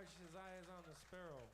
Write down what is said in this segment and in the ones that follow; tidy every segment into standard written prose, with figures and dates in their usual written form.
much his eye is on the sparrow.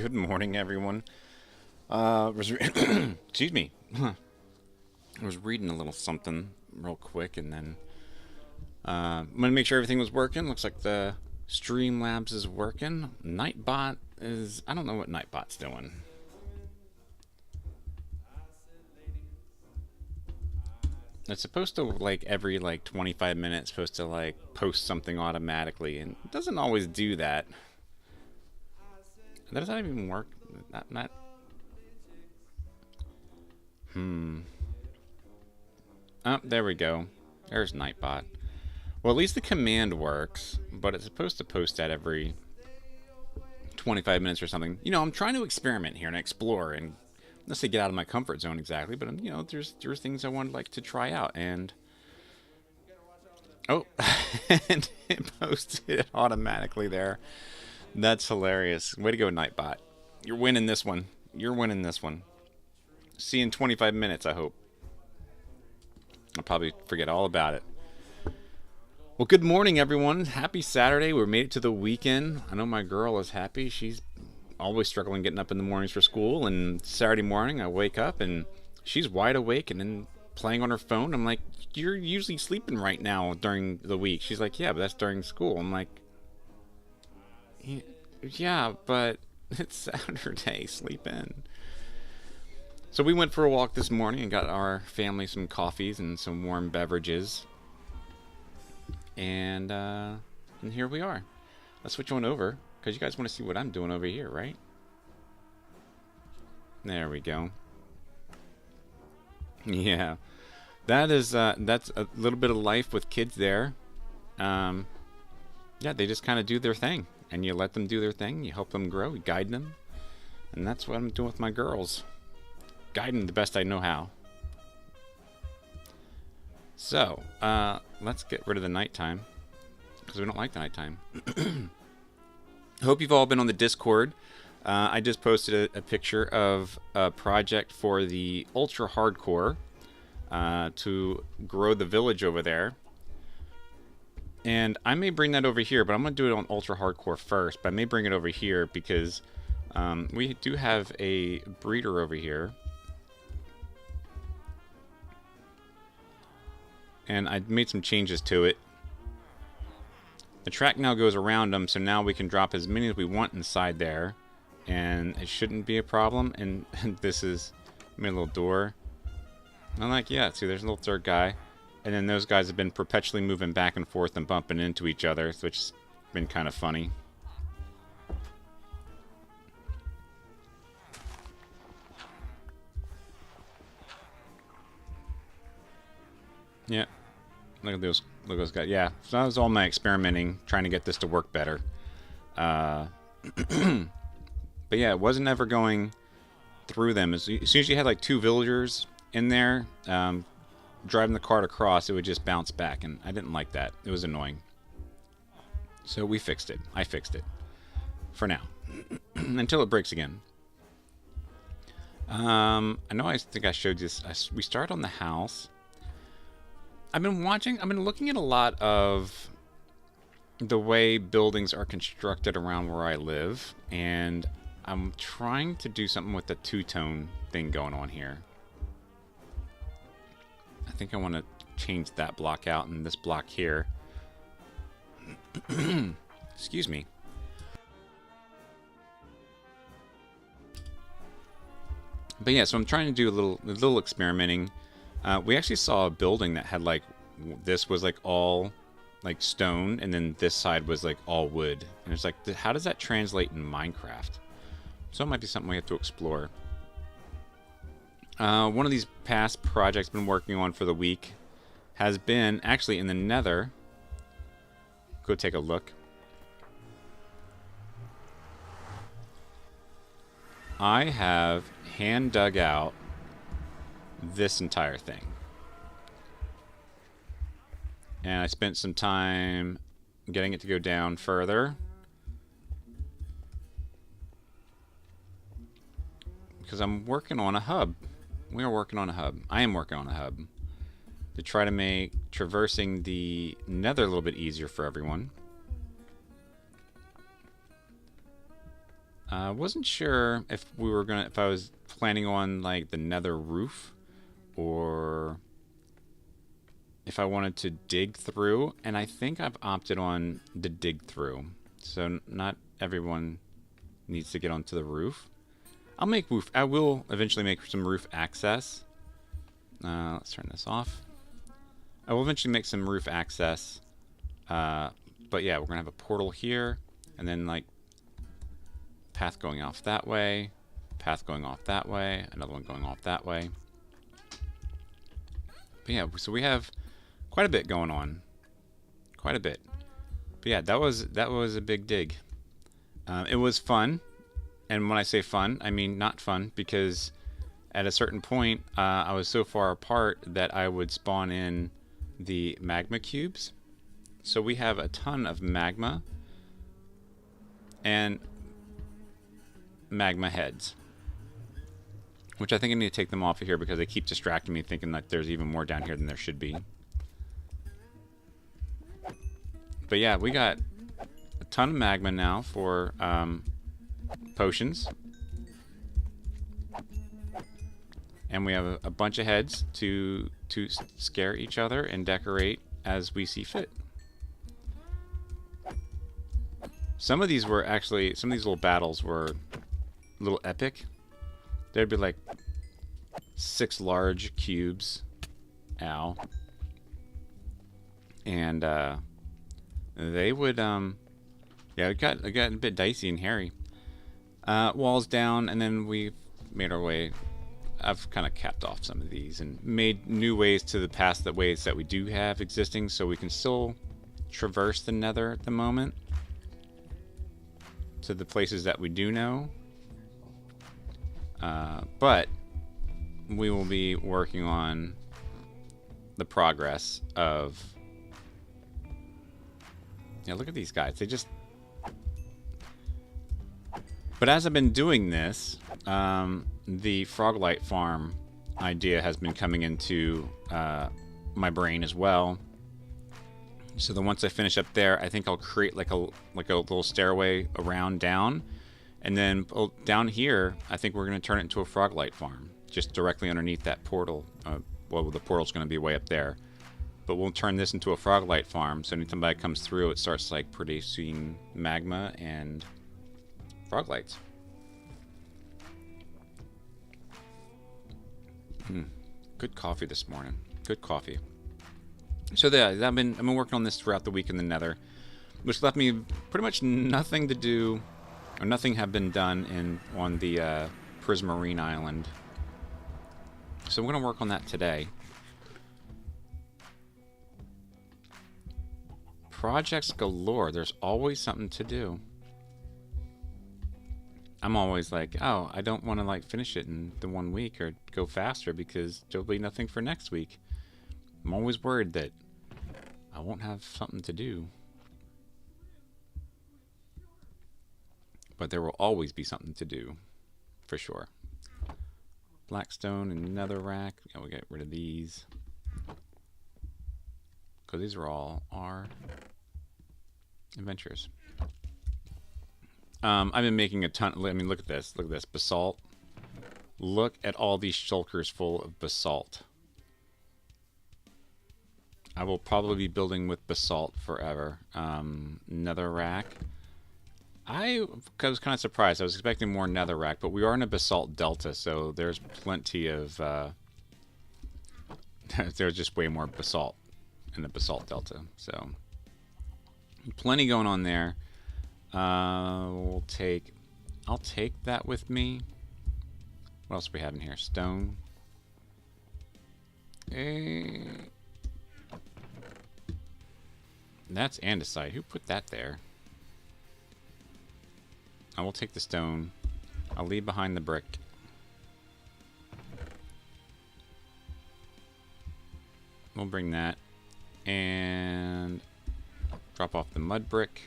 Good morning, everyone. Excuse me. I was reading a little something real quick, and then I'm gonna make sure everything was working. Looks like the Streamlabs is working. Nightbot is, I don't know what Nightbot's doing. It's supposed to, like, every like 25 minutes supposed to like post something automatically, and it doesn't always do that. Does that even work? Not. Oh, there we go. There's Nightbot. Well, at least the command works, but it's supposed to post that every 25 minutes or something. You know, I'm trying to experiment here and explore, and let's say get out of my comfort zone exactly, but you know, there's things I would like to try out, and oh, and it posted it automatically there. That's hilarious. Way to go, Nightbot. You're winning this one. You're winning this one. See you in 25 minutes, I hope. I'll probably forget all about it. Well, good morning, everyone. Happy Saturday. We made it to the weekend. I know my girl is happy. She's always struggling getting up in the mornings for school, and Saturday morning I wake up and she's wide awake and then playing on her phone. I'm like, you're usually sleeping right now during the week. She's like, yeah, but that's during school. I'm like, yeah, but it's Saturday. Sleep in. So we went for a walk this morning and got our family some coffees and some warm beverages. And here we are. Let's switch on over, because you guys want to see what I'm doing over here, right? There we go. Yeah. That's a little bit of life with kids there. Yeah, they just kind of do their thing. And you let them do their thing. You help them grow. You guide them. And that's what I'm doing with my girls. Guide them the best I know how. So, let's get rid of the nighttime, because we don't like the nighttime. I hope you've all been on the Discord. I just posted a picture of a project for the ultra hardcore to grow the village over there. And I may bring that over here, but I'm going to do it on ultra hardcore first. But I may bring it over here because we do have a breeder over here. And I made some changes to it. The track now goes around them, so now we can drop as many as we want inside there, and it shouldn't be a problem. And this is, made a little door. I'm like, yeah, see, there's a little third guy, and then those guys have been perpetually moving back and forth and bumping into each other, which has been kind of funny. Yeah, look at those guys. Yeah, so that was all my experimenting, trying to get this to work better. But yeah, it wasn't ever going through them. As soon as you had like two villagers in there, driving the cart across, it would just bounce back, and I didn't like that. It was annoying. So we fixed it. I fixed it. For now. Until it breaks again. I know I think I showed you this. We start on the house. I've been looking at a lot of the way buildings are constructed around where I live, and I'm trying to do something with the two-tone thing going on here. I think I want to change that block out and this block here. Excuse me. But yeah, so I'm trying to do a little experimenting. We actually saw a building that had like, this was like all like stone, and then this side was like all wood. And it's like, how does that translate in Minecraft? So it might be something we have to explore. One of these past projects I've been working on for the week has been actually in the Nether. Go take a look. I have hand dug out this entire thing. And I spent some time getting it to go down further, because I'm working on a hub. We are working on a hub. I am working on a hub to try to make traversing the Nether a little bit easier for everyone. I wasn't sure if if I was planning on like the nether roof or if I wanted to dig through, and I think I've opted on the dig through. So not everyone needs to get onto the roof. I will eventually make some roof access. Let's turn this off. I will eventually make some roof access. But yeah, we're gonna have a portal here, and then like path going off that way, path going off that way, another one going off that way. But yeah, so we have quite a bit going on. Quite a bit. But yeah, that was a big dig. It was fun. And when I say fun, I mean not fun, because at a certain point, I was so far apart that I would spawn in the magma cubes. So we have a ton of magma and magma heads, which I think I need to take them off of here because they keep distracting me, thinking that there's even more down here than there should be. But yeah, we got a ton of magma now for potions. And we have a bunch of heads to scare each other and decorate as we see fit. Some of these little battles were a little epic. There'd be like 6 large cubes. Ow. And they would yeah, it got a bit dicey and hairy. Walls down, and then we made our way. I've kind of capped off some of these and made new ways to the past, the ways that we do have existing, so we can still traverse the nether at the moment to the places that we do know. But we will be working on the progress of... Yeah, look at these guys. They just... But as I've been doing this, the Froglight farm idea has been coming into my brain as well. So then once I finish up there, I think I'll create like a little stairway around down, and then down here, I think we're going to turn it into a Froglight farm, just directly underneath that portal. Well, the portal's going to be way up there, but we'll turn this into a Froglight farm. So anytime somebody comes through, it starts like producing magma and Froglights. Good coffee this morning. Good coffee. So yeah, I've been working on this throughout the week in the Nether, which left me pretty much nothing to do, or nothing have been done on the Prismarine Island. So I'm going to work on that today. Projects galore. There's always something to do. I'm always like, oh, I don't want to like finish it in the 1 week or go faster because there'll be nothing for next week. I'm always worried that I won't have something to do. But there will always be something to do, for sure. Blackstone and netherrack. Yeah, we get rid of these. Because these are all our adventures. I've been making a ton. I mean, look at this. Look at this. Basalt. Look at all these shulkers full of basalt. I will probably be building with basalt forever. Netherrack. I was kind of surprised. I was expecting more netherrack, but we are in a basalt delta, so there's plenty of... there's just way more basalt in the basalt delta. So, plenty going on there. I'll take that with me. What else do we have in here? Stone. That's andesite. Who put that there? I will take the stone. I'll leave behind the brick. We'll bring that. And drop off the mud brick.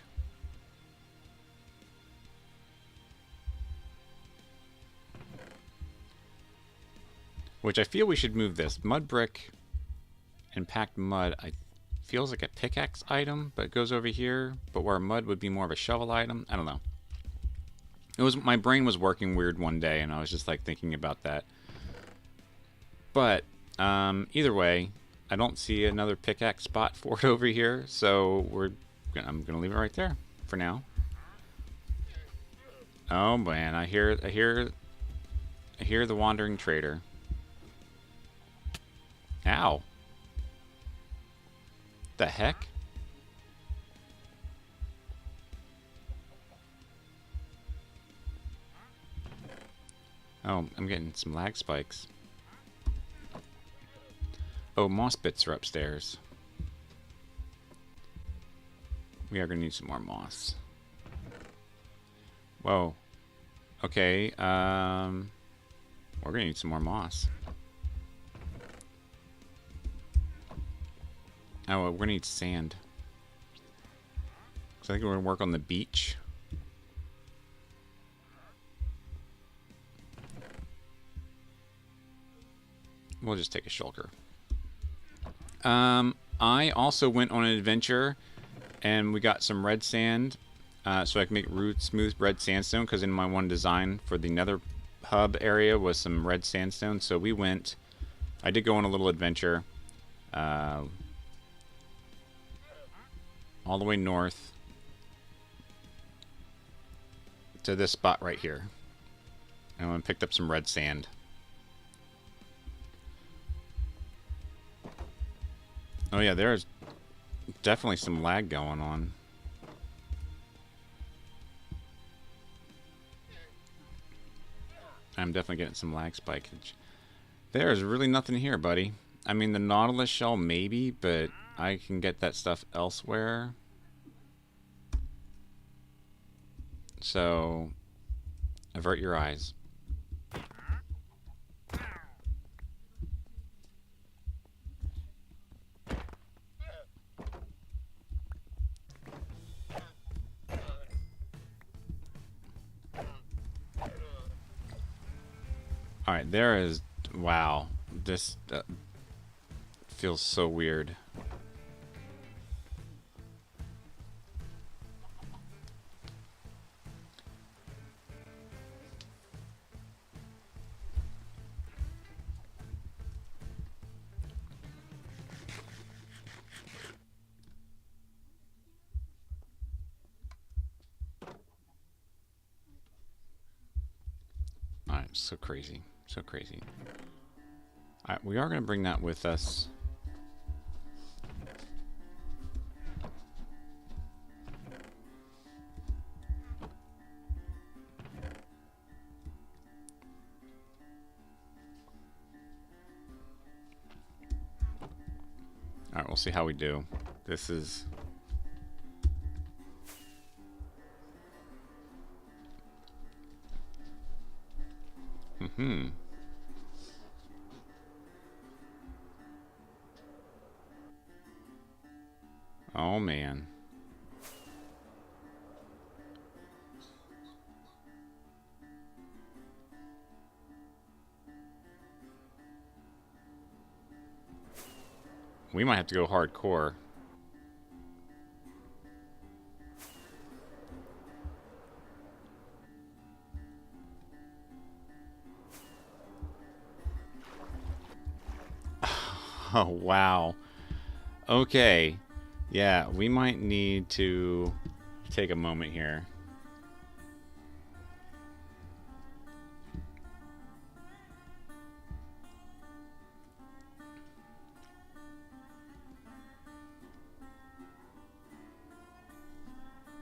Which I feel we should move this. Mud brick and packed mud, feels like a pickaxe item, but it goes over here. But where mud would be more of a shovel item. I don't know. It was, my brain was working weird one day, and I was just like thinking about that. But either way, I don't see another pickaxe spot for it over here, so I'm gonna leave it right there for now. Oh man, I hear the wandering trader. Ow. The heck? Oh, I'm getting some lag spikes. Oh, moss bits are upstairs. We are gonna need some more moss. Whoa. Okay, we're gonna need some more moss. Oh, we're gonna need sand. So I think we're gonna work on the beach. We'll just take a shulker. I also went on an adventure, and we got some red sand, so I can make smooth red sandstone, because in my one design for the nether hub area was some red sandstone. So I did go on a little adventure, all the way north to this spot right here. And I picked up some red sand. Oh yeah, there's definitely some lag going on. I'm definitely getting some lag spikage. There's really nothing here, buddy. I mean, the Nautilus shell maybe, but I can get that stuff elsewhere. So, avert your eyes. Alright, there is... Wow. This feels so weird. Alright, so crazy. So crazy. Alright, we are going to bring that with us. Alright, we'll see how we do. This is... Oh, man. We might have to go hardcore. Oh, wow. Okay. Yeah, we might need to take a moment here.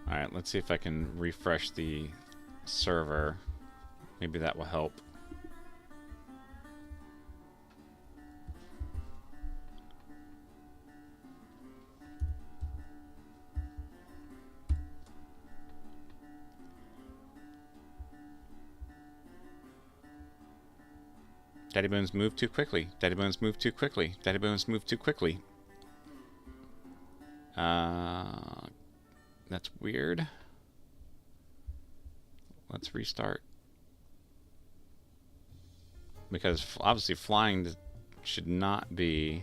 Alright, let's see if I can refresh the server. Maybe that will help. DaddyBones moved too quickly. DaddyBones moved too quickly. DaddyBones moved too quickly. That's weird. Let's restart. Because obviously flying should not be...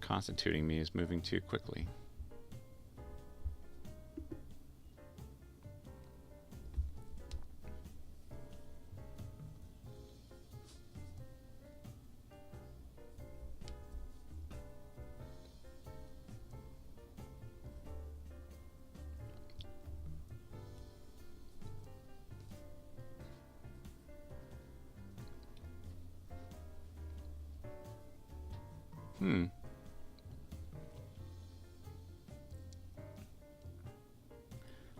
constituting me is moving too quickly.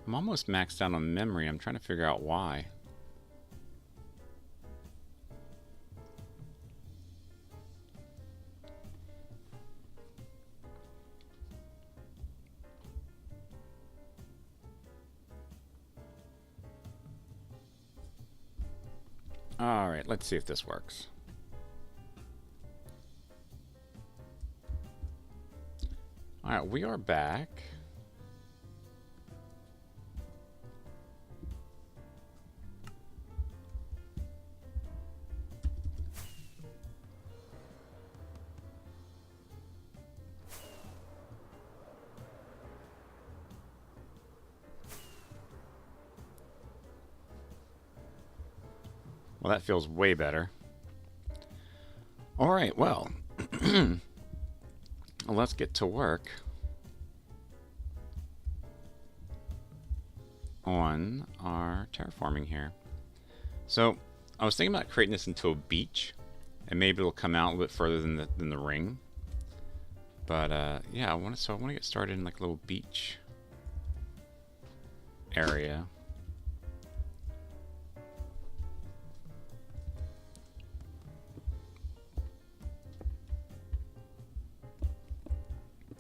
I'm almost maxed out on memory. I'm trying to figure out why. All right, let's see if this works. All right, we are back. Well, that feels way better. All right, well, let's get to work on our terraforming here. So I was thinking about creating this into a beach, and maybe it'll come out a little bit further than the ring. But yeah, I want to get started in like a little beach area.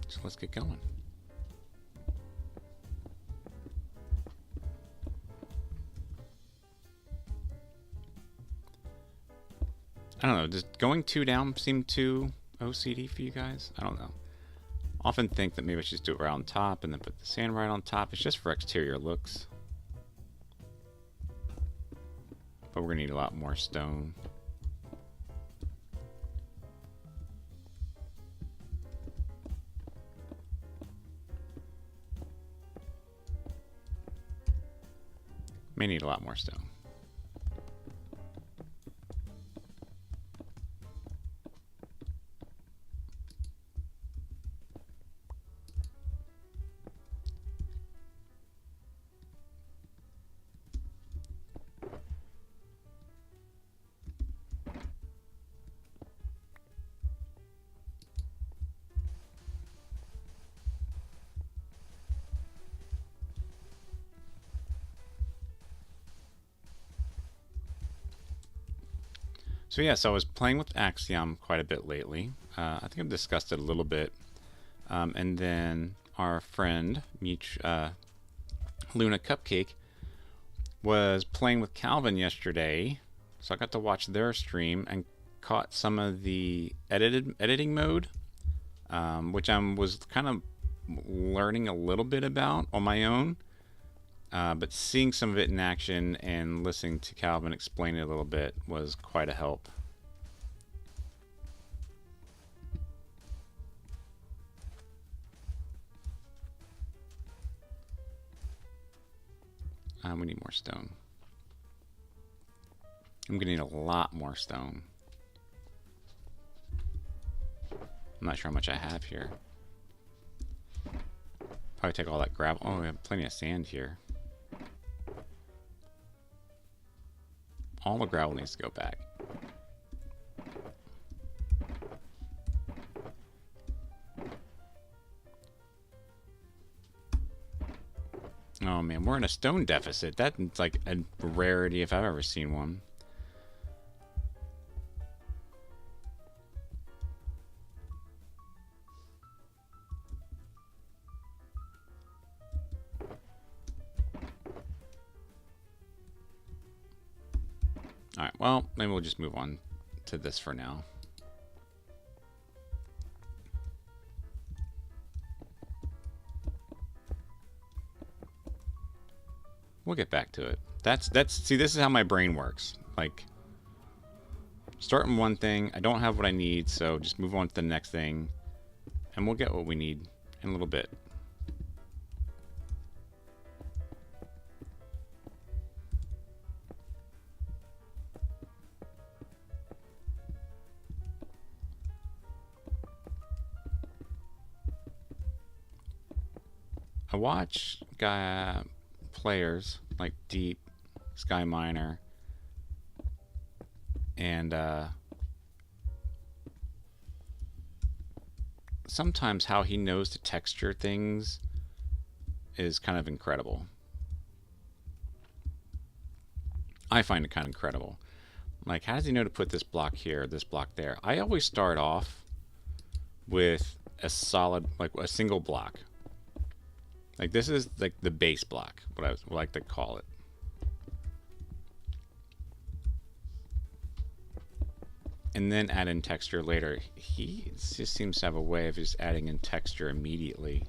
So let's get going. I don't know, does going 2 down seem too OCD for you guys? I don't know. Often think that maybe I should just do it right on top and then put the sand right on top. It's just for exterior looks. But we're gonna need a lot more stone. May need a lot more stone. So yeah, so I was playing with Axiom quite a bit lately. I think I've discussed it a little bit. And then our friend, Luna Cupcake, was playing with Calvin yesterday. So I got to watch their stream and caught some of the editing mode, which I was kind of learning a little bit about on my own. But seeing some of it in action and listening to Calvin explain it a little bit was quite a help. We need more stone. I'm going to need a lot more stone. I'm not sure how much I have here. Probably take all that gravel. Oh, we have plenty of sand here. All the gravel needs to go back. Oh man, we're in a stone deficit. That's like a rarity if I've ever seen one. Alright, well, maybe we'll just move on to this for now. We'll get back to it. See, this is how my brain works. Like, starting one thing, I don't have what I need, so just move on to the next thing. and we'll get what we need in a little bit. I watch players like Deep, Sky Miner, and sometimes how he knows to texture things is kind of incredible. I find it kind of incredible. Like, how does he know to put this block here, this block there? I always start off with a solid, like a single block. Like, this is like the base block, what I would like to call it. And then add in texture later. He just seems to have a way of just adding in texture immediately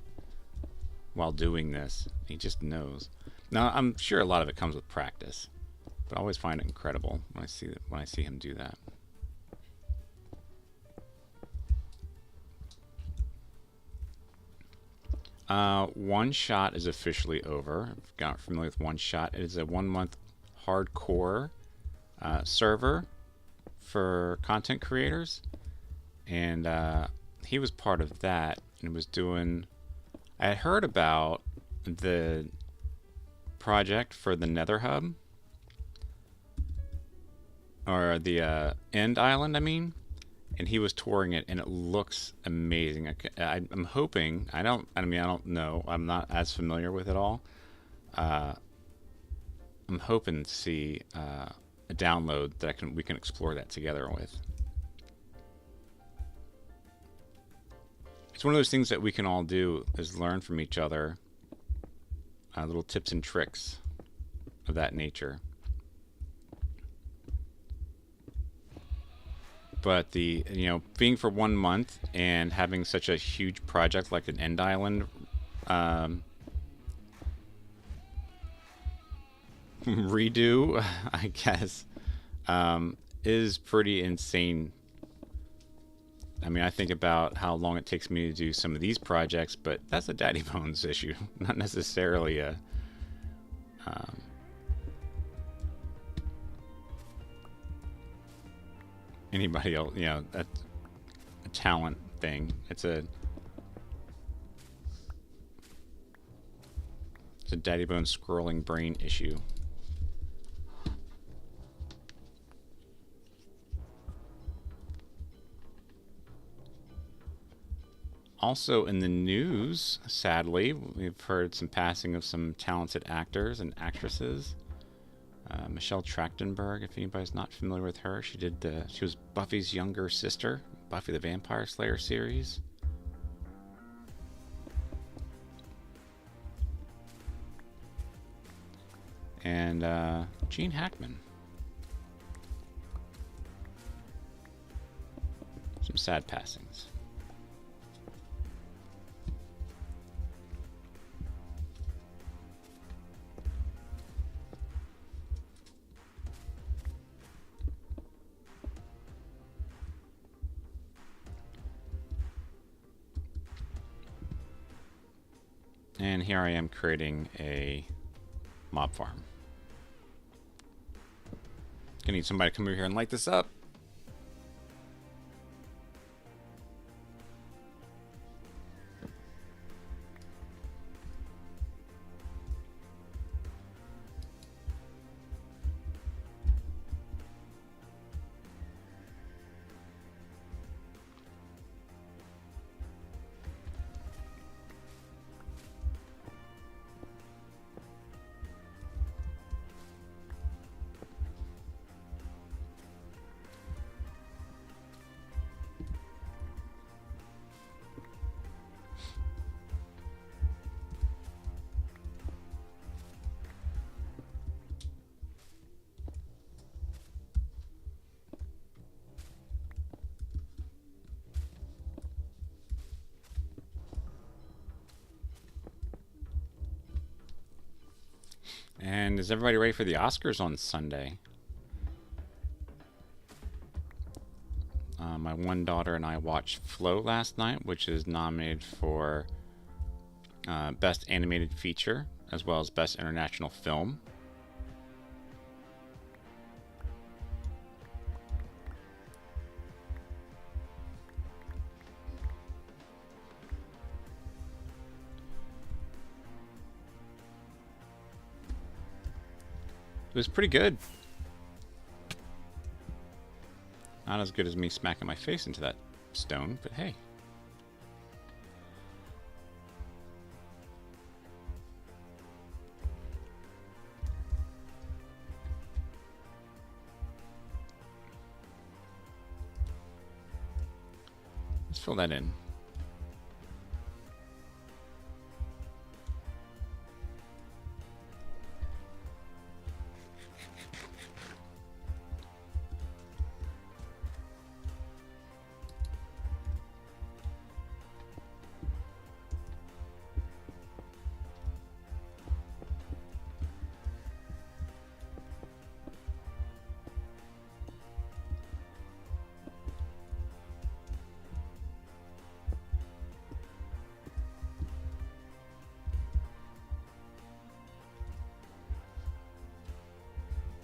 while doing this. He just knows. Now, I'm sure a lot of it comes with practice, but I always find it incredible when I see him do that. One Shot is officially over. If you're not familiar with One Shot, it is a 1-month hardcore server for content creators, and he was part of that and was doing. I had heard about the project for the Nether Hub, or the End Island, I mean. And he was touring it, and it looks amazing. I'm hoping. I don't know. I'm not as familiar with it all. I'm hoping to see a download that we can explore that together with. It's one of those things that we can all do is learn from each other, little tips and tricks of that nature. But being for 1 month and having such a huge project like an End Island redo, I guess, is pretty insane. I mean, I think about how long it takes me to do some of these projects, but that's a DaddyBones issue, not necessarily a anybody else, a talent thing. It's a DaddyBones scrolling brain issue. Also in the news, sadly, we've heard some passing of some talented actors and actresses. Michelle Trachtenberg, if anybody's not familiar with her, she was Buffy's younger sister, Buffy the Vampire Slayer series. And Gene Hackman. Some sad passings. And here I am creating a mob farm. Gonna need somebody to come over here and light this up. And is everybody ready for the Oscars on Sunday? My one daughter and I watched Flow last night, which is nominated for Best Animated Feature, as well as Best International Film. It was pretty good. Not as good as me smacking my face into that stone, but hey. Let's fill that in.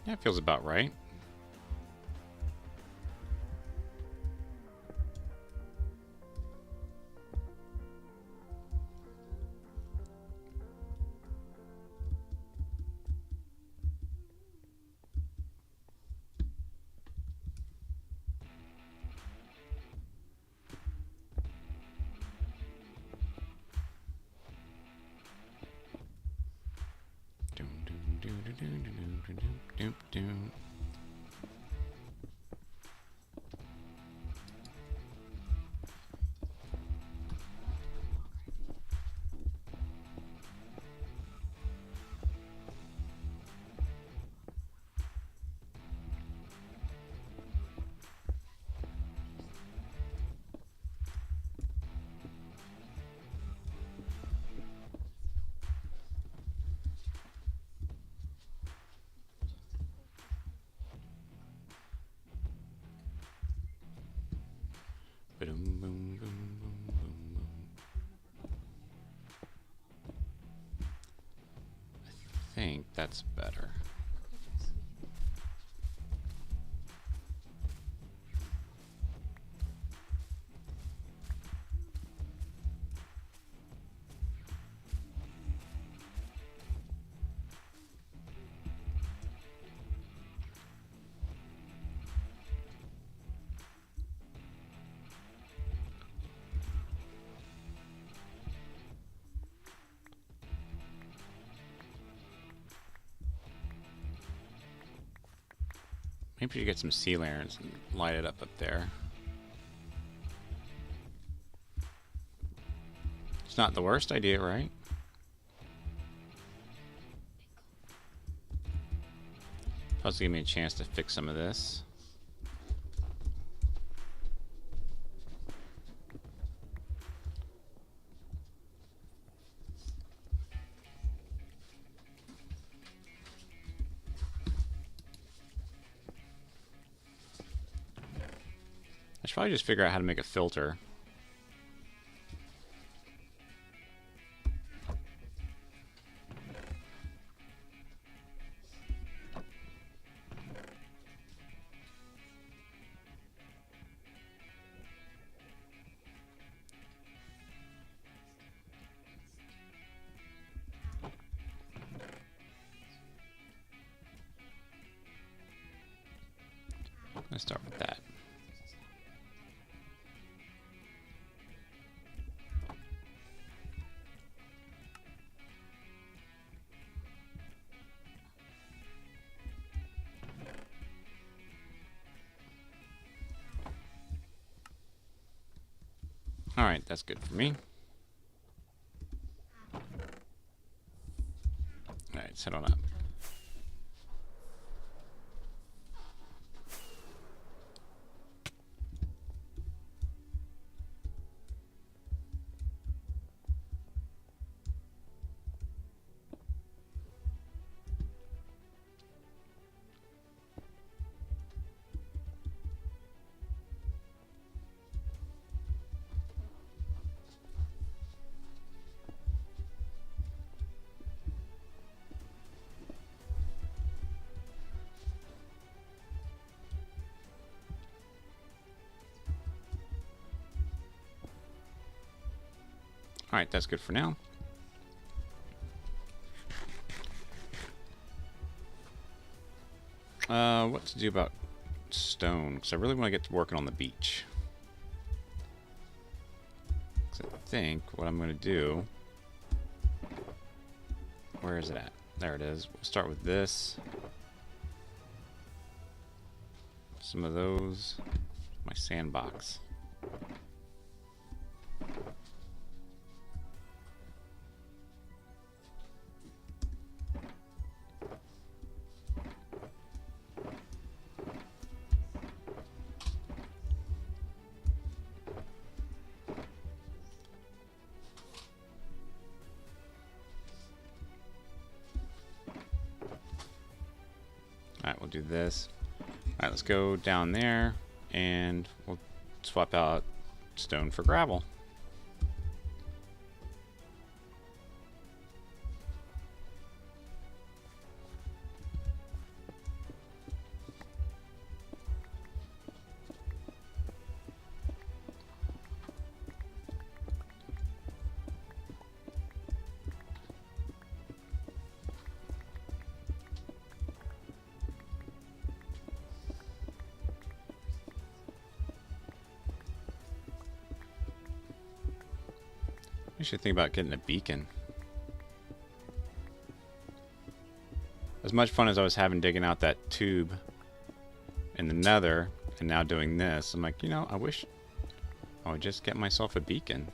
That feels about right. Boom, boom, boom, boom, boom, boom. I think that's better. Maybe you get some sea lanterns and light it up there. It's not the worst idea, right? Plus, give me a chance to fix some of this. I should probably just figure out how to make a filter. Let's start with that. All right, that's good for me. All right, let's head on up. Alright, that's good for now. What to do about stone? Because I really want to get to working on the beach. Because I think what I'm going to do... Where is it at? There it is. We'll start with this. Some of those. My sandbox. Alright, we'll do this. Alright, let's go down there and we'll swap out stone for gravel. I should think about getting a beacon. As much fun as I was having digging out that tube in the nether and now doing this, I'm like, you know, I wish I would just get myself a beacon.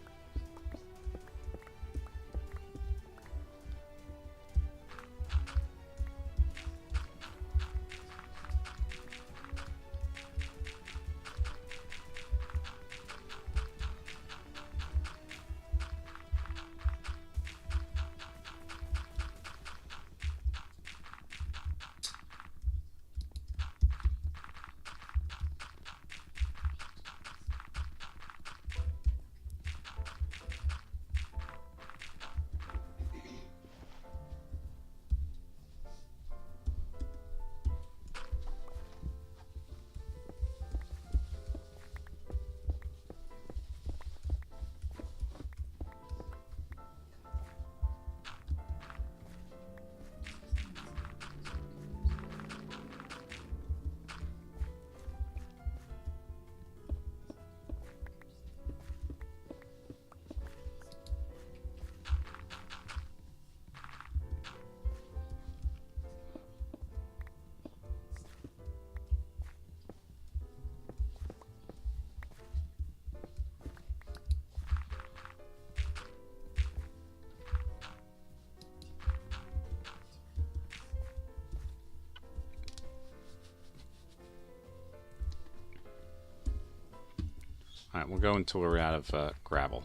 Alright, we'll go until we're out of gravel.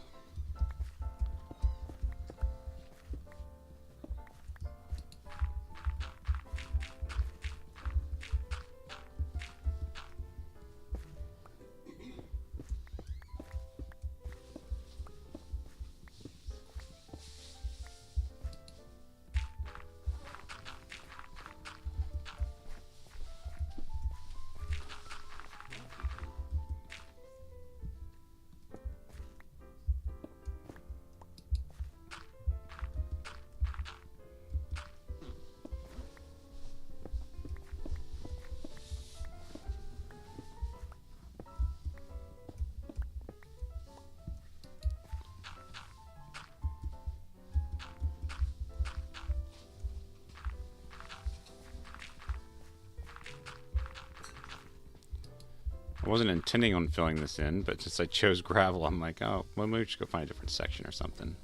I wasn't intending on filling this in, but since I chose gravel, I'm like, oh, well, maybe we should go find a different section or something.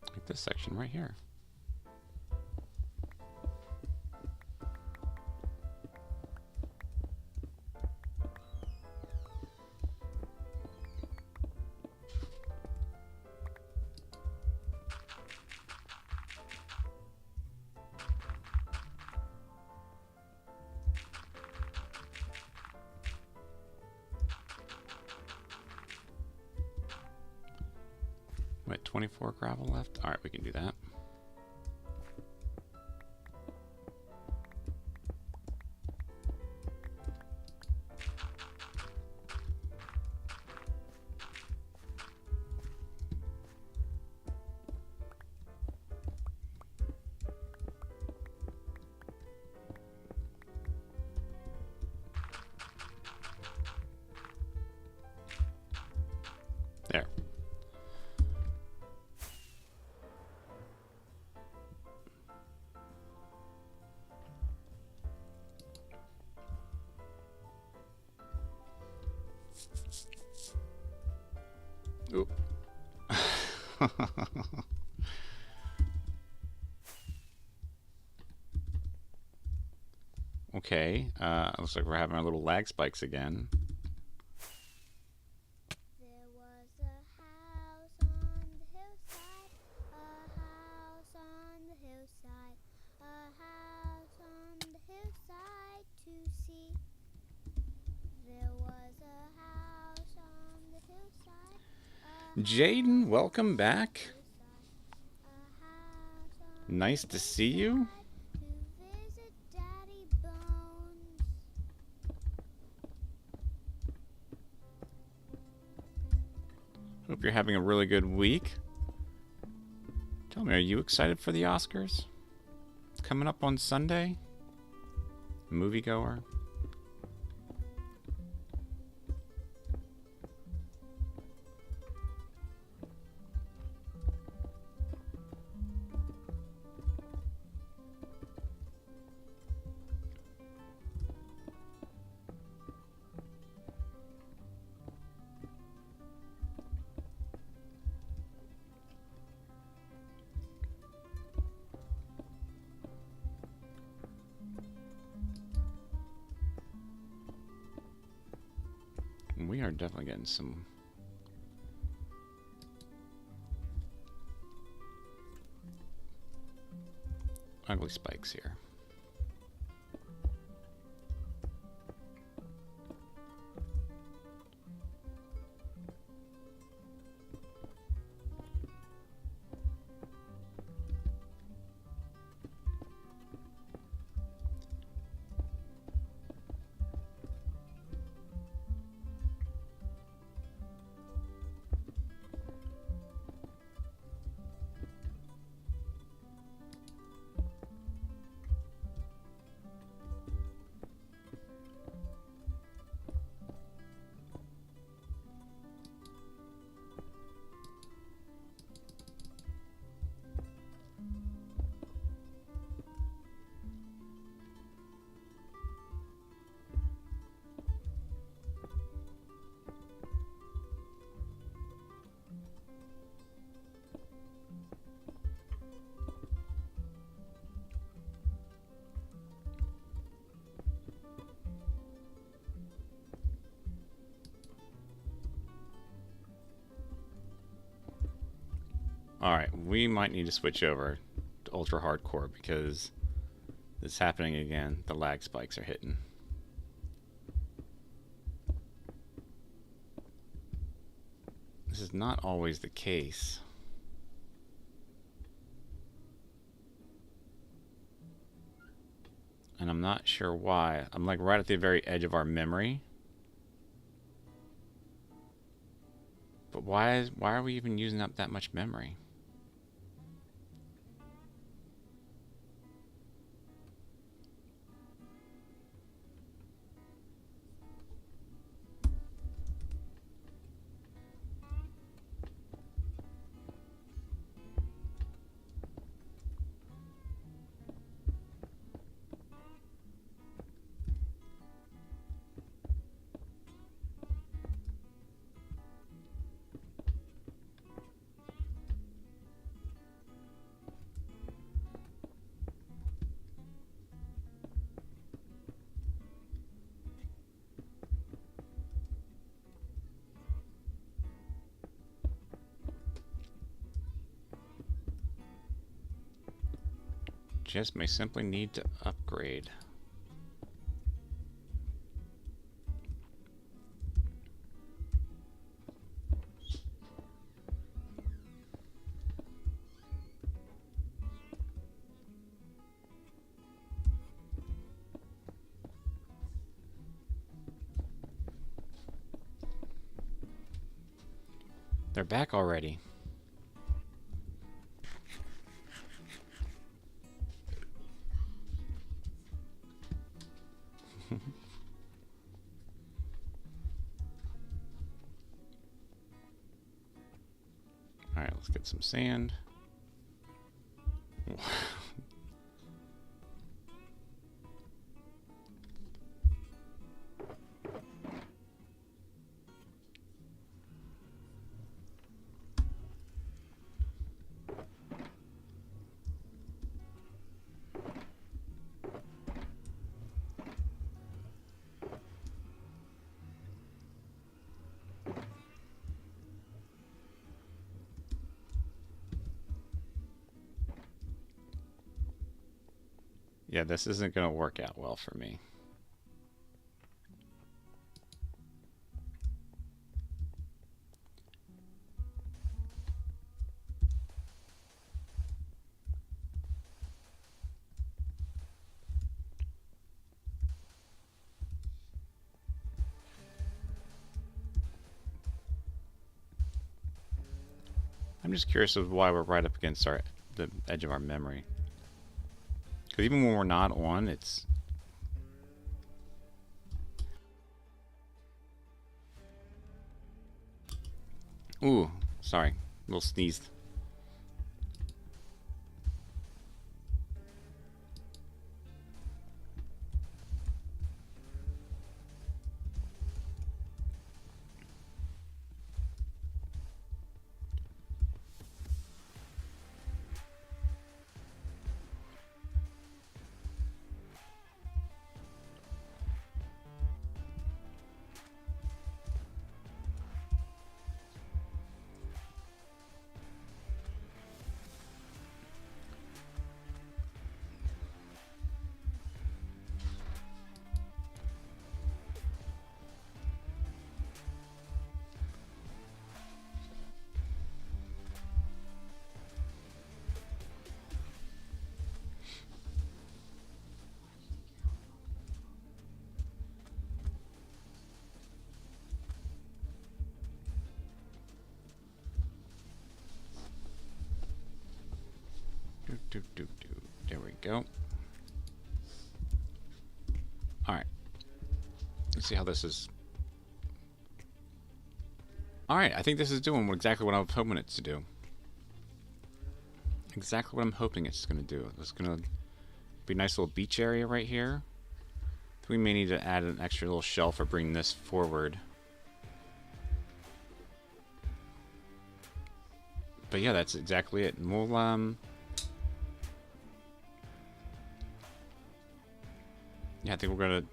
Like this section right here. Wait, 24 gravel left? Alright, we can do that. Okay, looks like we're having our little lag spikes again. There was a house on the hillside, a house on the hillside, a house on the hillside to see. There was a house on the hillside. Jaden, welcome back. Nice to see you. To visit Daddy Bones. Hope you're having a really good week. Tell me, are you excited for the Oscars? Coming up on Sunday? Moviegoer? We are definitely getting some ugly spikes here. Alright, we might need to switch over to ultra hardcore because it's happening again. The lag spikes are hitting. This is not always the case. And I'm not sure why. I'm like right at the very edge of our memory. But why are we even using up that much memory? Just may simply need to upgrade. They're back already. Alright, let's get some sand. Yeah, this isn't going to work out well for me. I'm just curious of why we're right up against the edge of our memory. Because even when we're not on, it's... Ooh, sorry. A little sneezed. There we go. Alright. Let's see how this is. Alright, I think this is doing exactly what I was hoping it to do. Exactly what I'm hoping it's going to do. It's going to be a nice little beach area right here. We may need to add an extra little shelf or bring this forward. But yeah, that's exactly it. And we'll, yeah, I think we're gonna...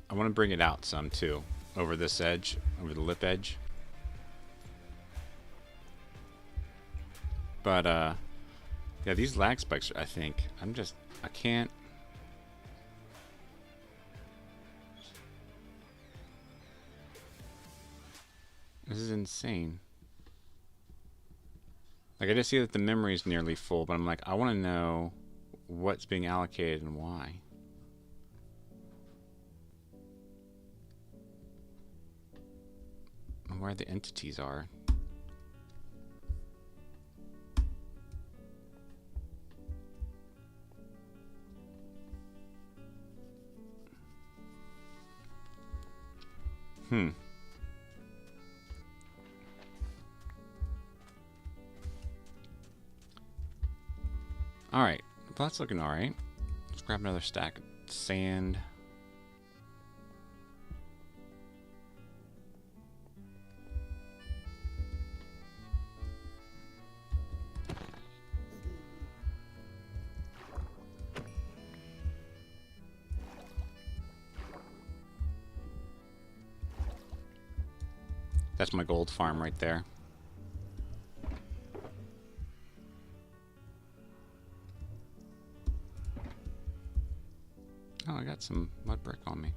I want to bring it out some, too. Over this edge. Over the lip edge. But, yeah, these lag spikes, I think... I can't... This is insane. Like, I just see that the memory is nearly full, but I'm like, I want to know what's being allocated and why. And where the entities are. Alright, well, that's looking alright. Let's grab another stack of sand. That's my gold farm right there. Oh, I got some mud brick on me.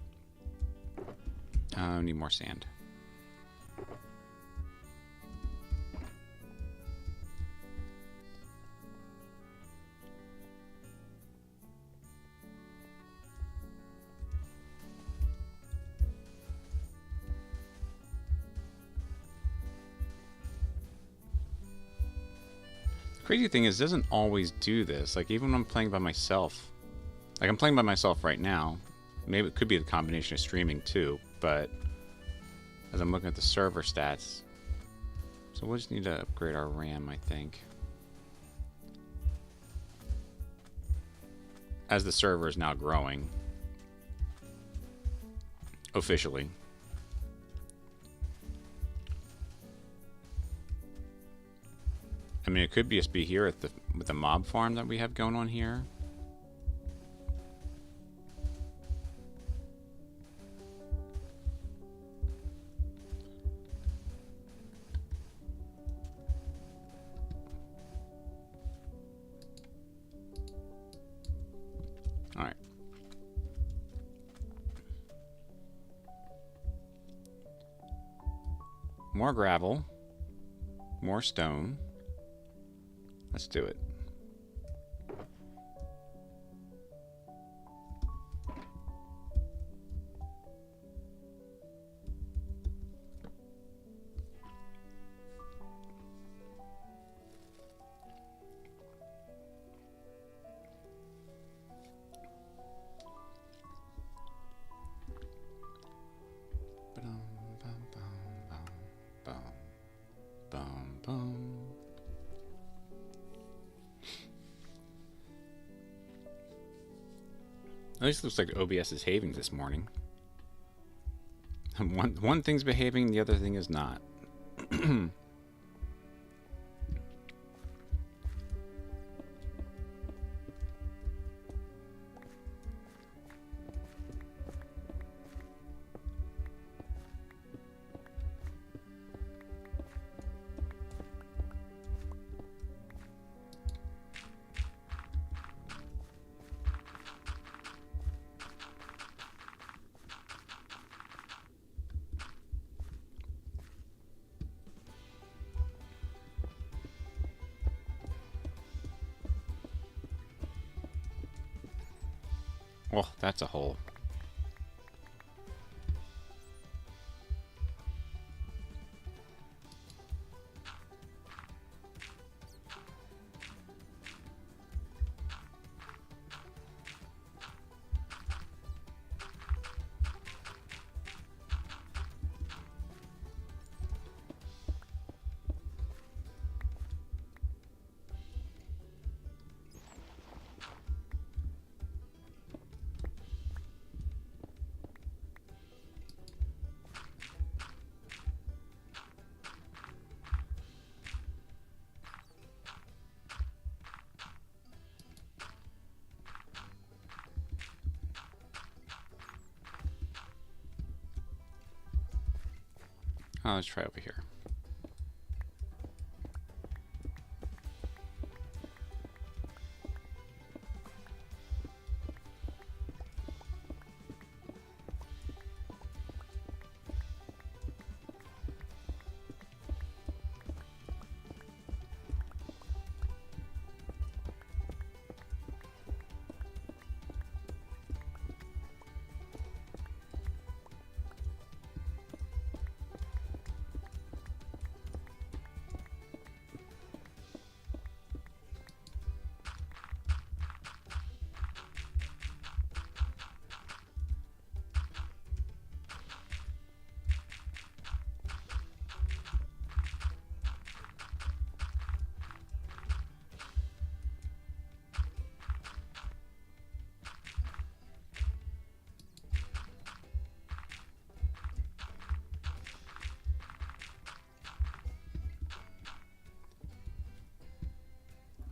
I need more sand. Crazy thing is, it doesn't always do this. Like, even when I'm playing by myself. Like, I'm playing by myself right now. Maybe it could be the combination of streaming too, but as I'm looking at the server stats, so we'll just need to upgrade our RAM, I think. As the server is now growing. Officially. I mean, it could just be here at with the mob farm that we have going on here. Alright, More gravel. More stone. Let's do it. At least it looks like OBS is behaving this morning. One thing's behaving, the other thing is not. Oh, that's a hole. Oh, let's try over here.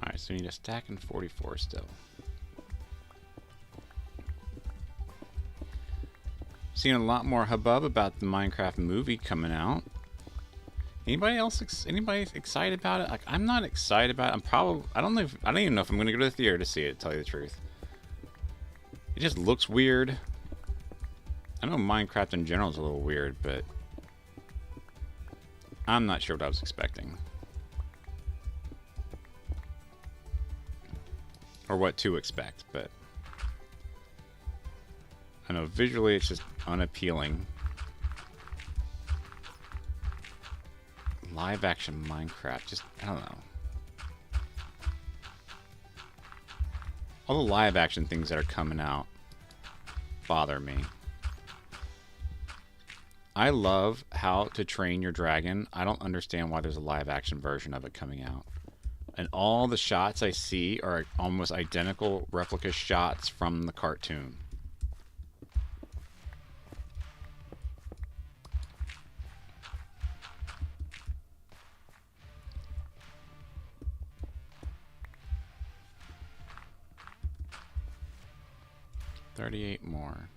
Alright, so we need a stack and 44 still. Seeing a lot more hubbub about the Minecraft movie coming out. Anybody else? Anybody excited about it? Like, I'm not excited about it. I don't even know if I'm going to go to the theater to see it, to tell you the truth. It just looks weird. I know Minecraft in general is a little weird, but I'm not sure what I was expecting. Or what to expect, but I know visually it's just unappealing. Live action Minecraft, just, I don't know. All the live action things that are coming out bother me. I love How to Train Your Dragon. I don't understand why there's a live action version of it coming out. And all the shots I see are almost identical replica shots from the cartoon. $38 more.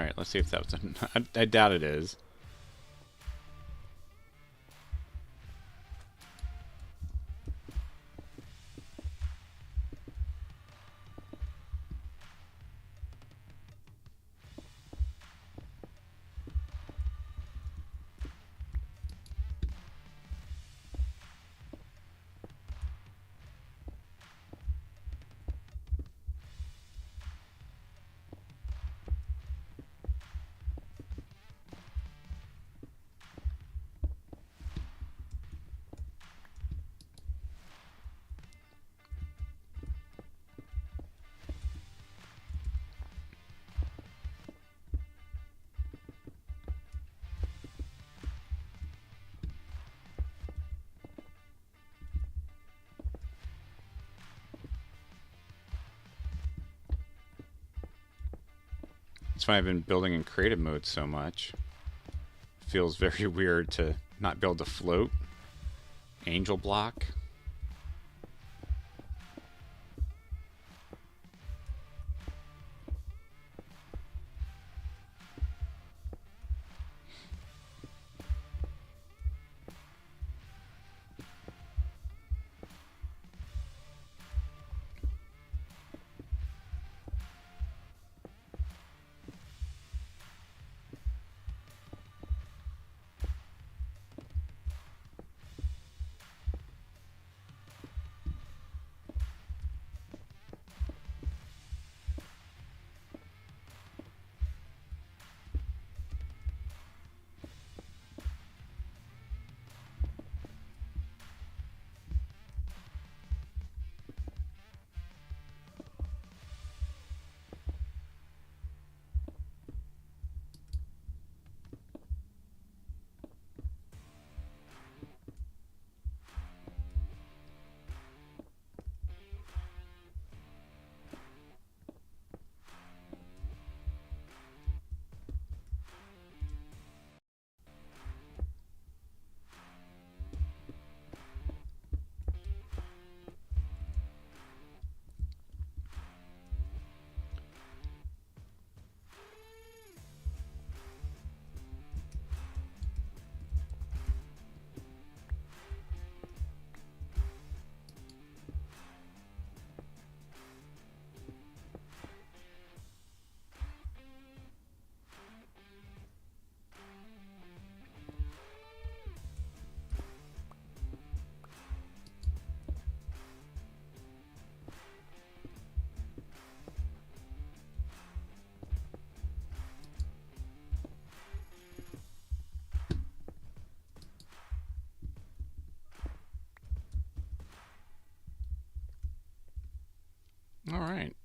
Alright, let's see if that was... I doubt it is. That's why I've been building in creative mode so much. Feels very weird to not be able to float. Angel block. All right.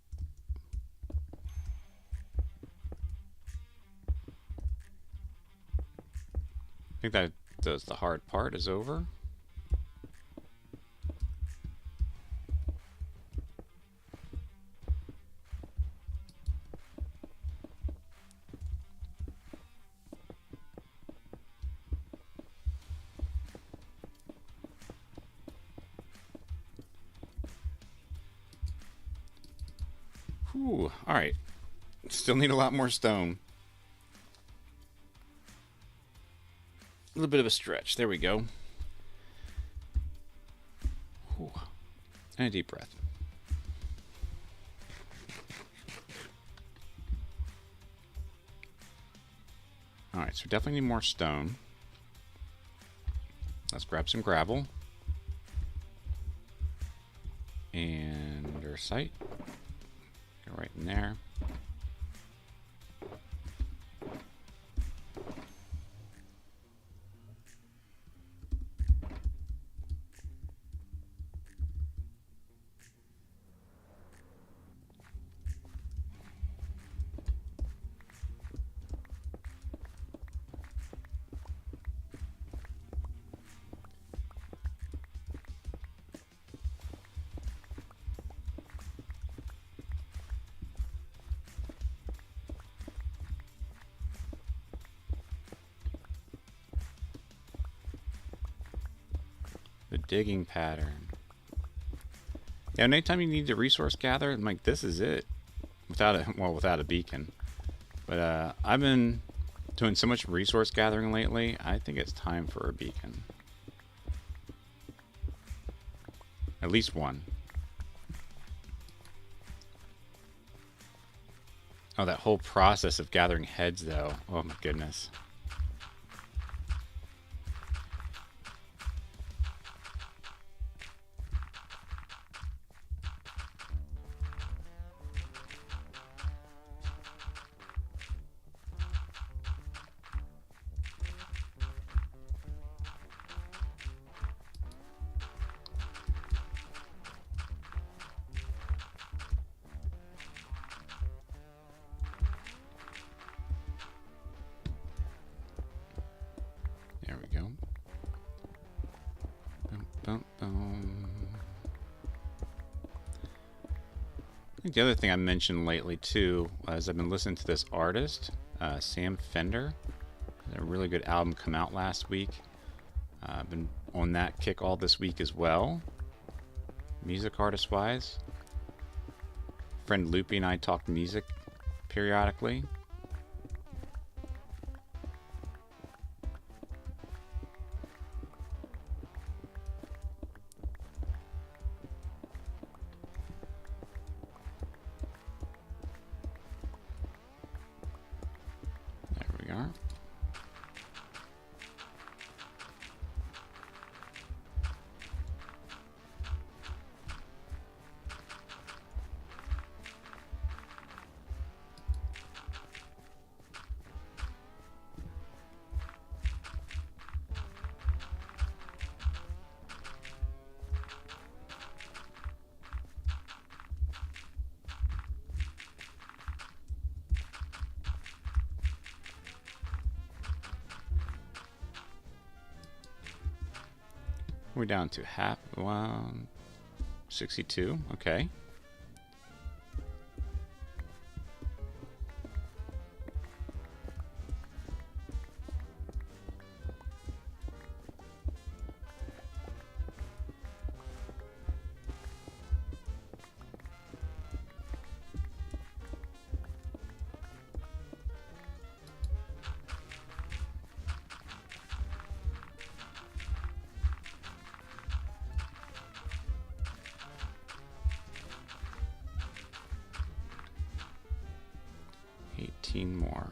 I think that does the hard part is over. Whew, all right. Still need a lot more stone. A little bit of a stretch. There we go. Whew. And a deep breath. All right, so definitely need more stone. Let's grab some gravel. And our site. Go right in there. The digging pattern. Yeah, anytime you need to resource gather, I'm like, this is it. Without a beacon. But I've been doing so much resource gathering lately, I think it's time for a beacon. At least one. Oh, that whole process of gathering heads, though. Oh, my goodness. There we go. Boom, boom, boom. I think the other thing I mentioned lately, too, is I've been listening to this artist, Sam Fender. Had a really good album come out last week. I've been on that kick all this week as well, music artist-wise. Friend Loopy and I talk music periodically. We're down to half, 62, okay. More.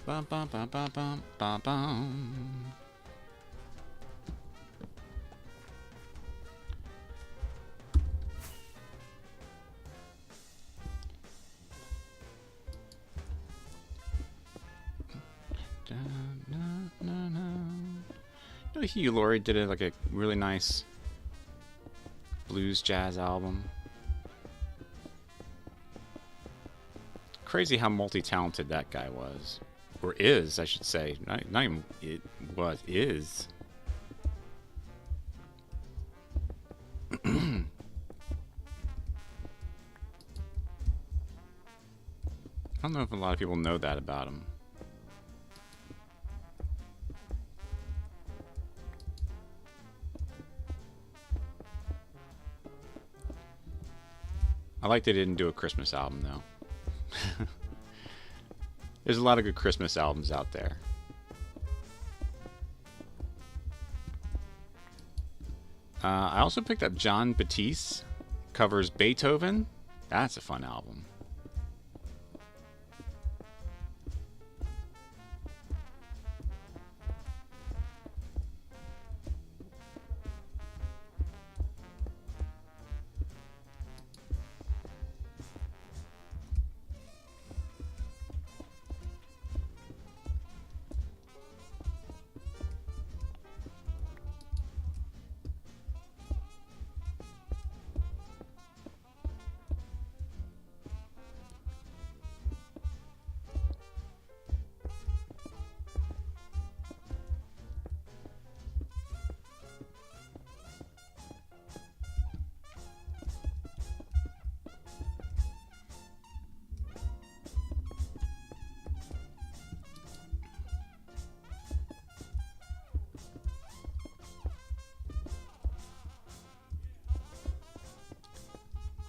Bum bum bum bum bum bum bum. Hugh Laurie did like a really nice blues jazz album. Crazy how multi-talented that guy was, or is, I should say. Not even it was, is. I don't know if a lot of people know that about him. I like they didn't do a Christmas album, though. There's a lot of good Christmas albums out there. I also picked up John Batiste covers Beethoven. That's a fun album.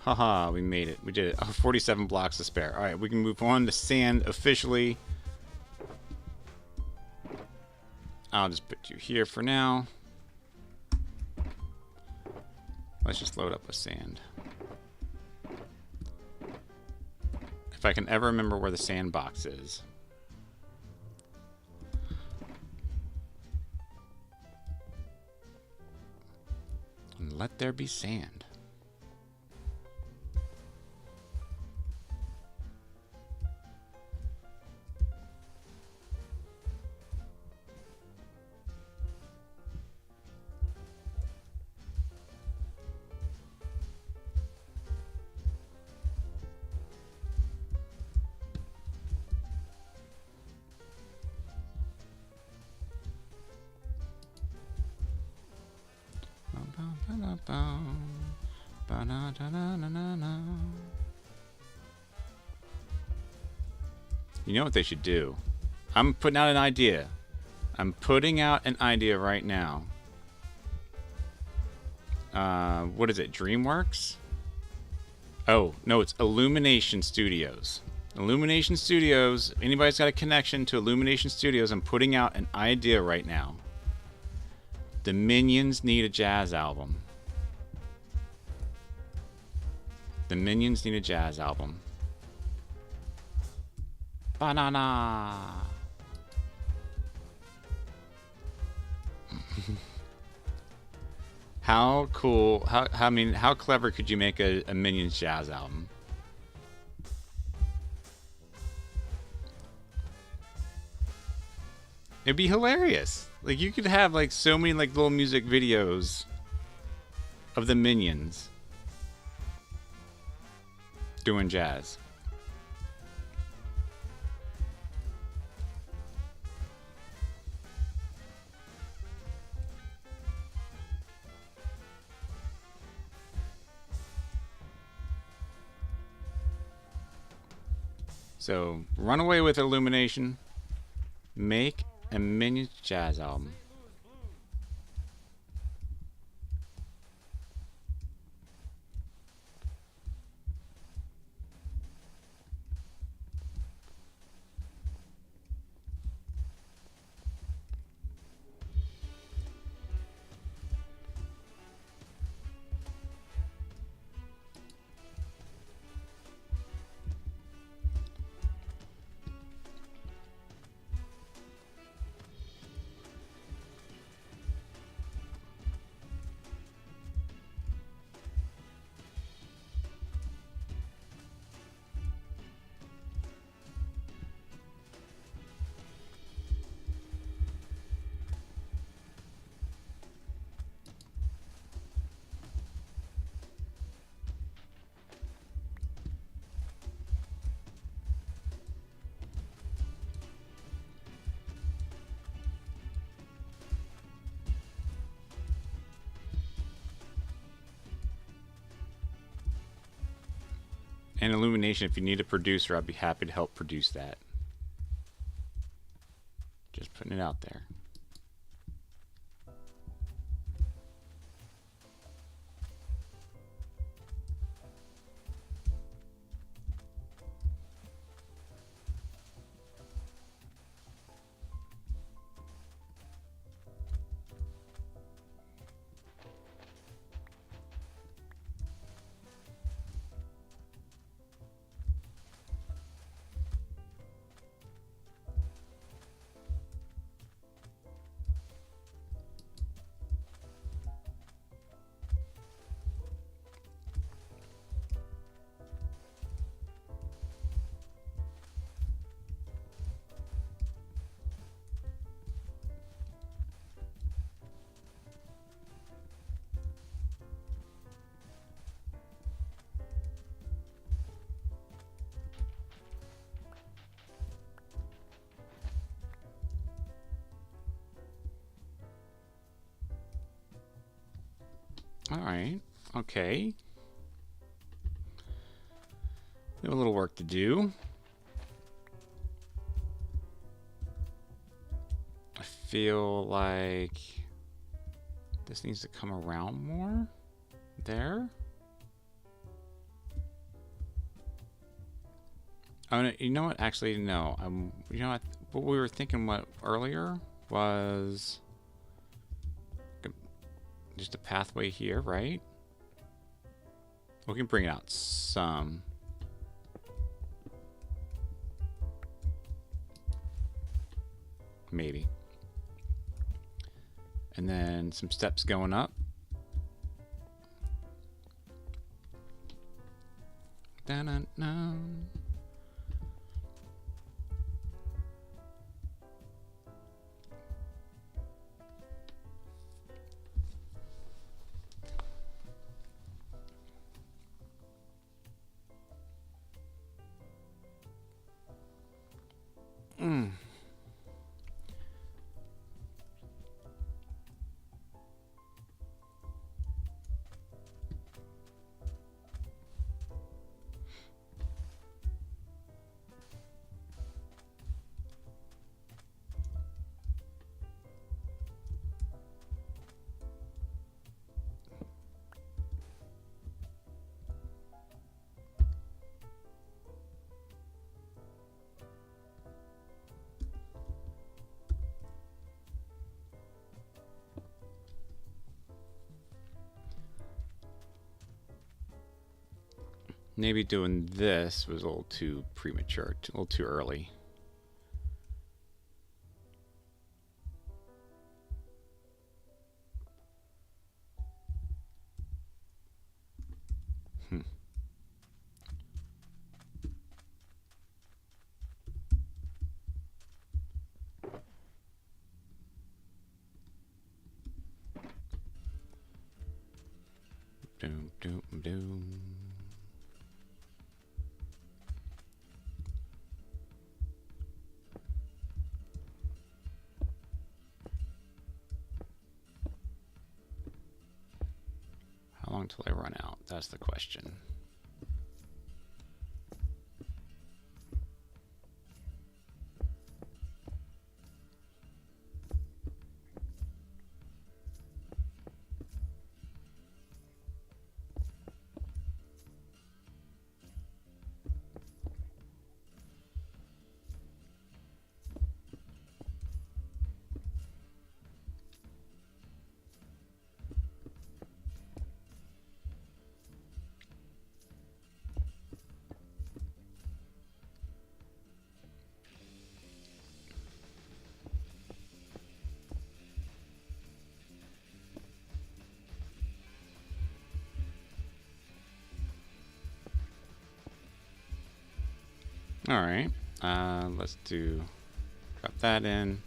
Haha, we made it. We did it. Oh, 47 blocks to spare. Alright, we can move on to sand officially. I'll just put you here for now. Let's just load up with sand. If I can ever remember where the sandbox is. And let there be sand. You know what they should do? I'm putting out an idea. I'm putting out an idea right now. What is it? DreamWorks? Oh, no, it's Illumination Studios. Illumination Studios. Anybody's got a connection to Illumination Studios? I'm putting out an idea right now. The Minions need a jazz album. The Minions need a jazz album. Banana. How cool? How clever could you make a Minions jazz album? It'd be hilarious. Like, you could have like so many like little music videos of the Minions doing jazz. So, run away with Illumination. Make a Minions jazz album. And Illumination, if you need a producer, I'd be happy to help produce that. Just putting it out there. Alright, okay. We have a little work to do. I feel like this needs to come around more. There. Oh, no, you know what? Actually, no. You know what we were thinking earlier was just a pathway here, right? We can bring it out some. Maybe. And then some steps going up. Dun-dun-dun. Maybe doing this was a little too premature, a little too early. Doom, doom, doom. How long till I run out? That's the question. All right, let's drop that in.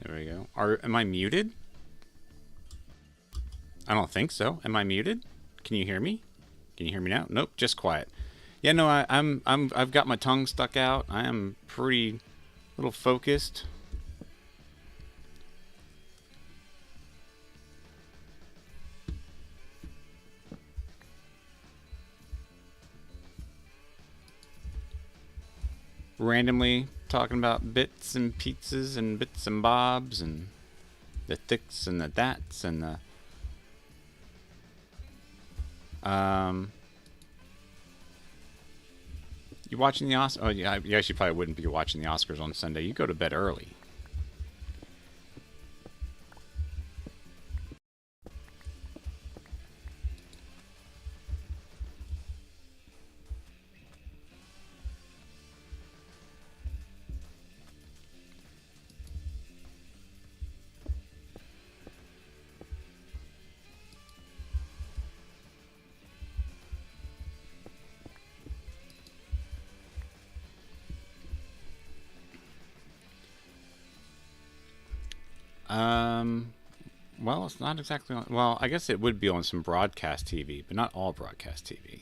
There we go. Am I muted? I don't think so. Am I muted? Can you hear me? Can you hear me now? Nope, just quiet. Yeah, no, I've got my tongue stuck out. I am pretty little focused. Randomly talking about bits and pizzas and bits and bobs and the thicks and the that's and the you watching the Oscars? Oh yeah, I guess you probably wouldn't be watching the Oscars on Sunday. You go to bed early. Well, it's not exactly on... Well, I guess it would be on some broadcast TV, but not all broadcast TV.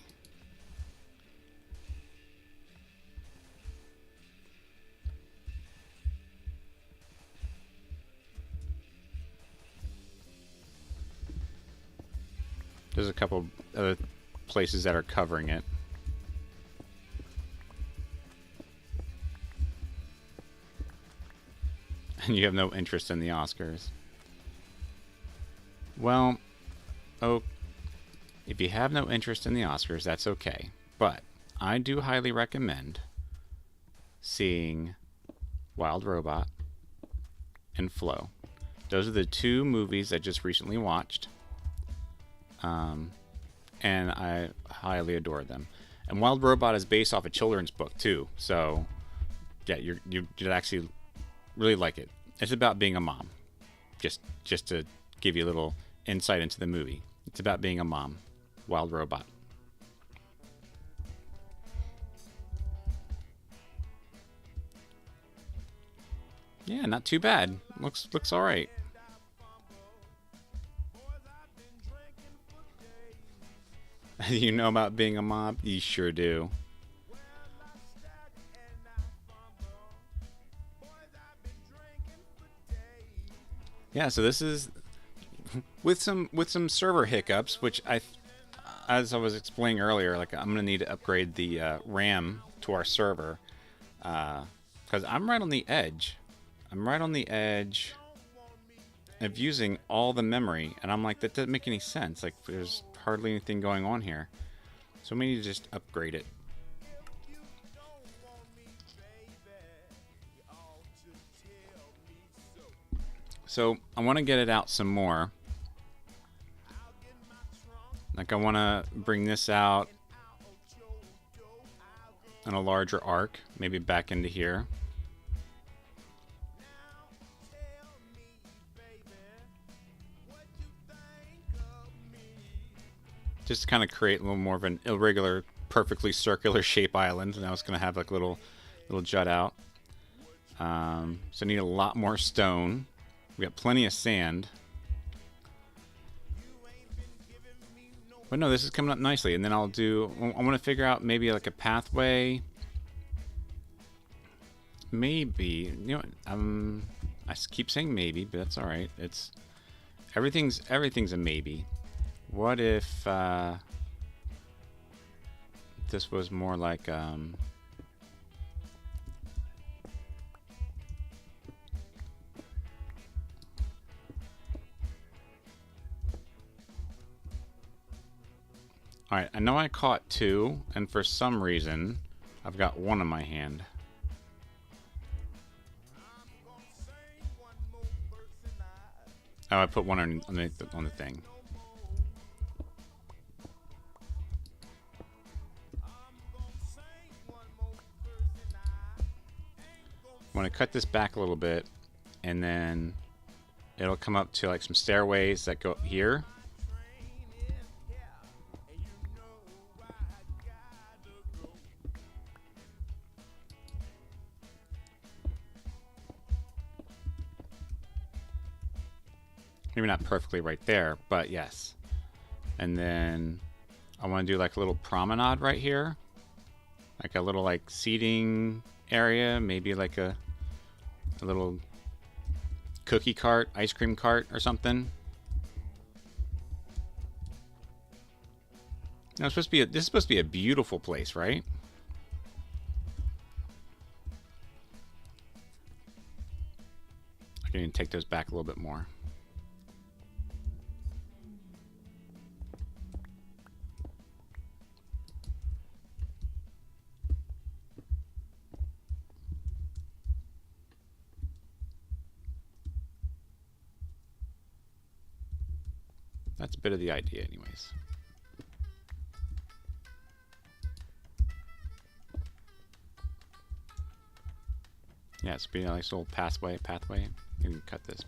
There's a couple other places that are covering it. And you have no interest in the Oscars. Well, if you have no interest in the Oscars, that's okay. But I do highly recommend seeing Wild Robot and Flow. Those are the two movies I just recently watched. And I highly adore them. And Wild Robot is based off a children's book too, so yeah, you'd actually really like it. It's about being a mom. Just to give you a little insight into the movie. It's about being a mom. Wild Robot. Yeah, not too bad. Looks all right. You know about being a mom? You sure do. Yeah, so this is with some server hiccups, which as I was explaining earlier, like I'm gonna need to upgrade the RAM to our server because I'm right on the edge. I'm right on the edge of using all the memory, and I'm like, that doesn't make any sense. Like, there's hardly anything going on here, so we need to just upgrade it. So I want to get it out some more. Like, I want to bring this out in a larger arc, maybe back into here. Just to kind of create a little more of an irregular, perfectly circular shape island. Now it's going to have like a little jut out. So I need a lot more stone. We got plenty of sand. But no, this is coming up nicely. And then I want to figure out maybe like a pathway. Maybe, you know, I keep saying maybe, but that's all right. It's everything's a maybe. What if this was more like Alright, I know I caught two, and for some reason, I've got one in my hand. Oh, I put one on the thing. I'm going to cut this back a little bit, and then it'll come up to like some stairways that go here. Maybe not perfectly right there, but yes. And then I want to do like a little promenade right here. Like a little like seating area, maybe like a little cookie cart, ice cream cart or something. Now it's supposed to be this is supposed to be a beautiful place, right? I can even take those back a little bit more. That's a bit of the idea anyways. Yeah, it's be a nice little pathway. You can cut this.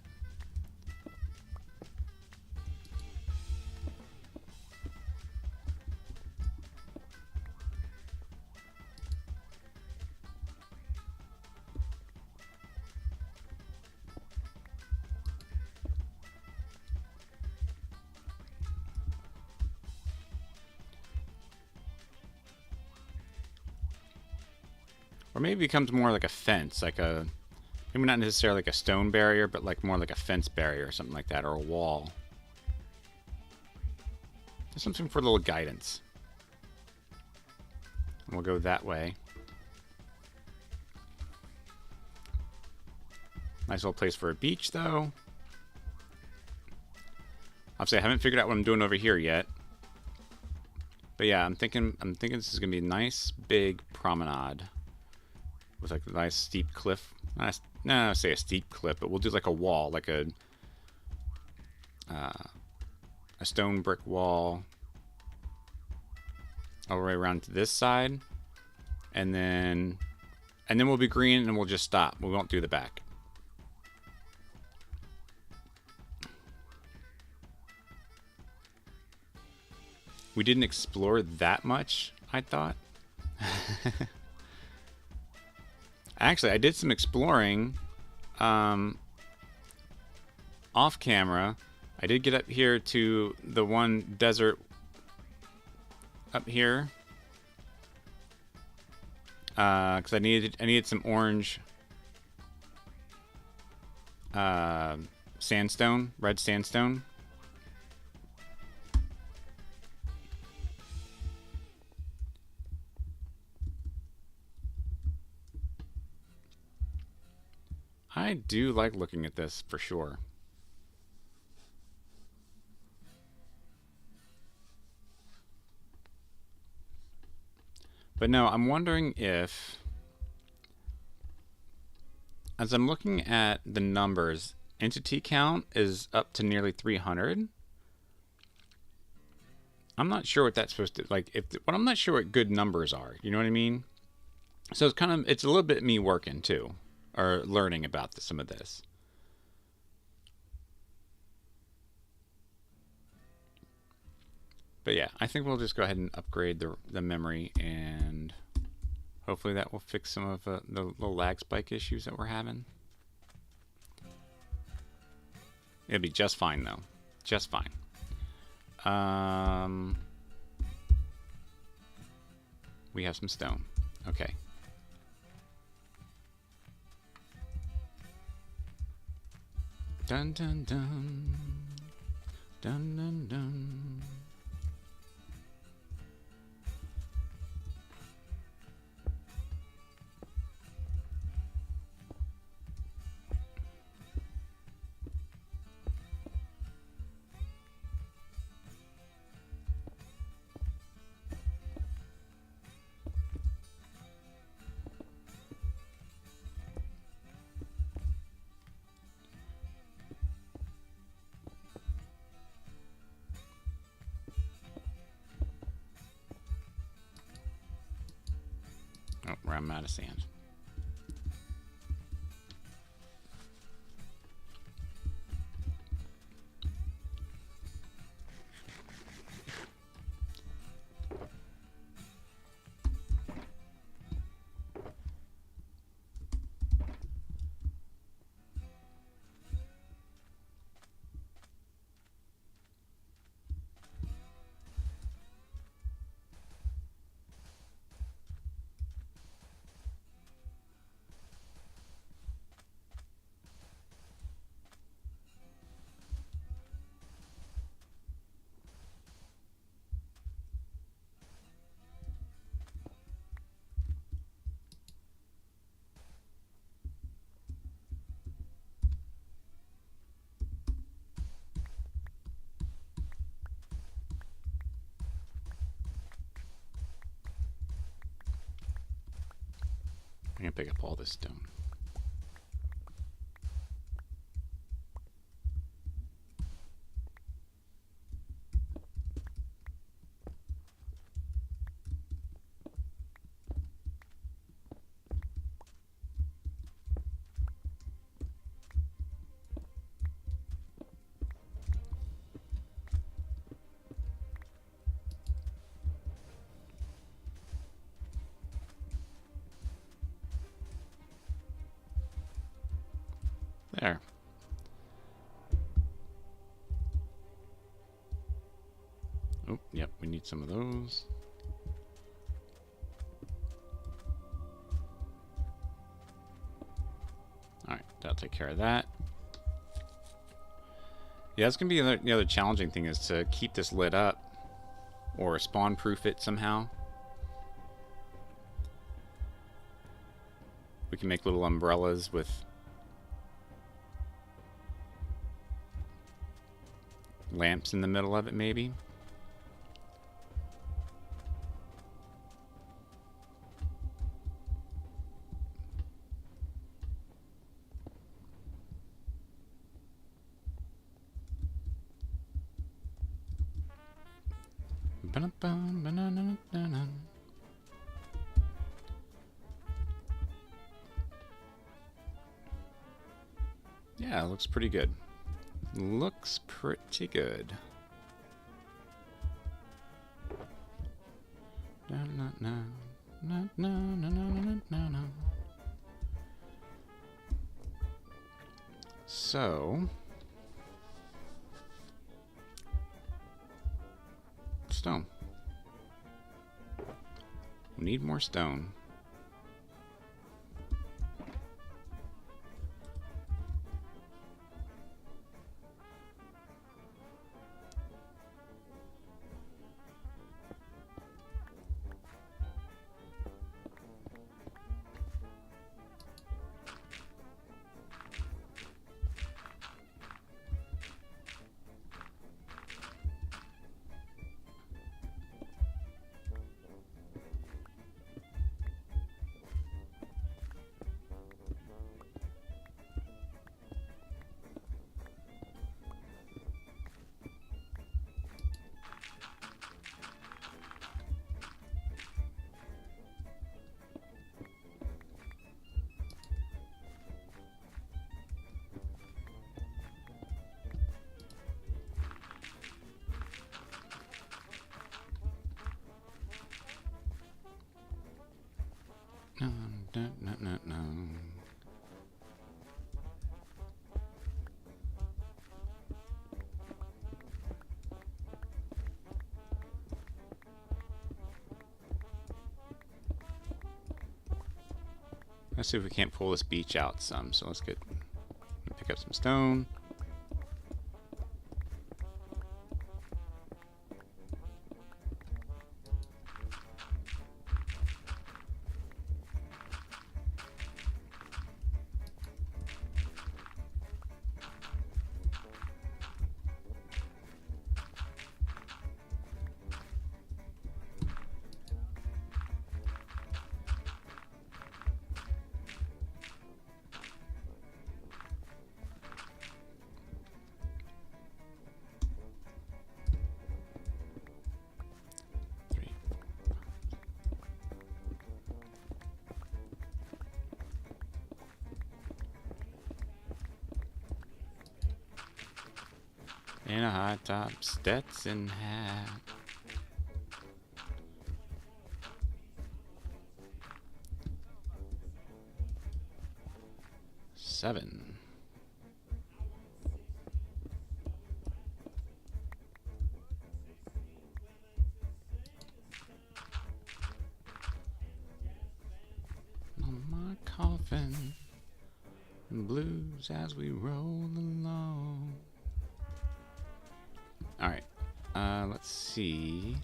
Or maybe it becomes more like a fence, like a, maybe not necessarily like a stone barrier, but like more like a fence barrier or something like that, or a wall. Just something for a little guidance. And we'll go that way. Nice little place for a beach, though. Obviously, I haven't figured out what I'm doing over here yet. But yeah, I'm thinking this is gonna be a nice big promenade with like a nice steep cliff. No, say a steep cliff, but we'll do like a wall, like a stone brick wall all the way around to this side, and then we'll be green and we'll just stop. We won't do the back. We didn't explore that much, I thought. Actually, I did some exploring off camera. I did get up here to the one desert up here because I needed some orange sandstone, red sandstone. I do like looking at this for sure. But no, I'm wondering if, as I'm looking at the numbers, entity count is up to nearly 300. I'm not sure what that's supposed to, like, but I'm not sure what good numbers are. You know what I mean? So it's a little bit me working too, or learning about some of this. But yeah, I think we'll just go ahead and upgrade the memory, and hopefully that will fix some of the little lag spike issues that we're having. It'll be just fine though, just fine. We have some stone. Okay. Dun dun dun. Dun dun dun. Oh, I'm out of sand. I'm gonna pick up all this stone. There. Oh, yep, we need some of those. Alright, that'll take care of that. Yeah, that's going to be the other challenging thing, is to keep this lit up or spawn-proof it somehow. We can make little umbrellas with lamps in the middle of it, maybe. Yeah, it looks pretty good. Looks pretty good. So, stone. We need more stone. No. Let's see if we can't pull this beach out some. So let's pick up some stone. In a high top Stetson hat. Seven. On my coffin, and blues as we roll along. All right, let's see.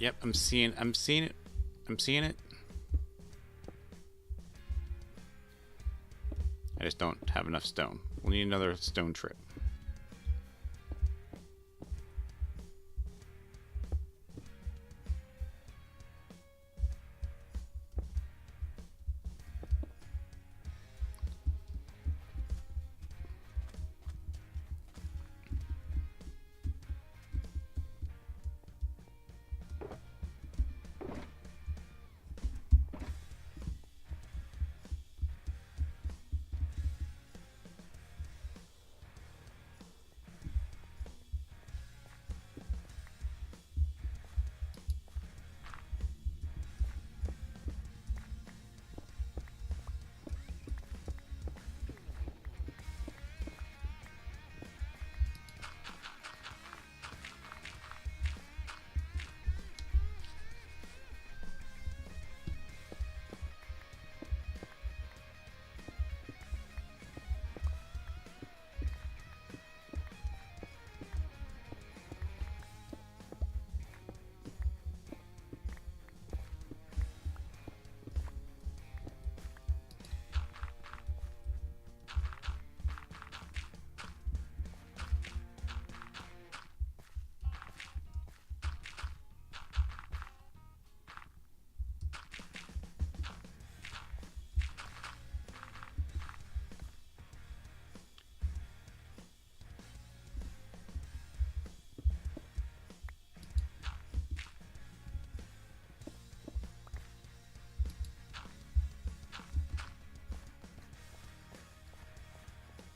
Yep, I'm seeing it. I'm seeing it. I just don't have enough stone. We'll need another stone trip.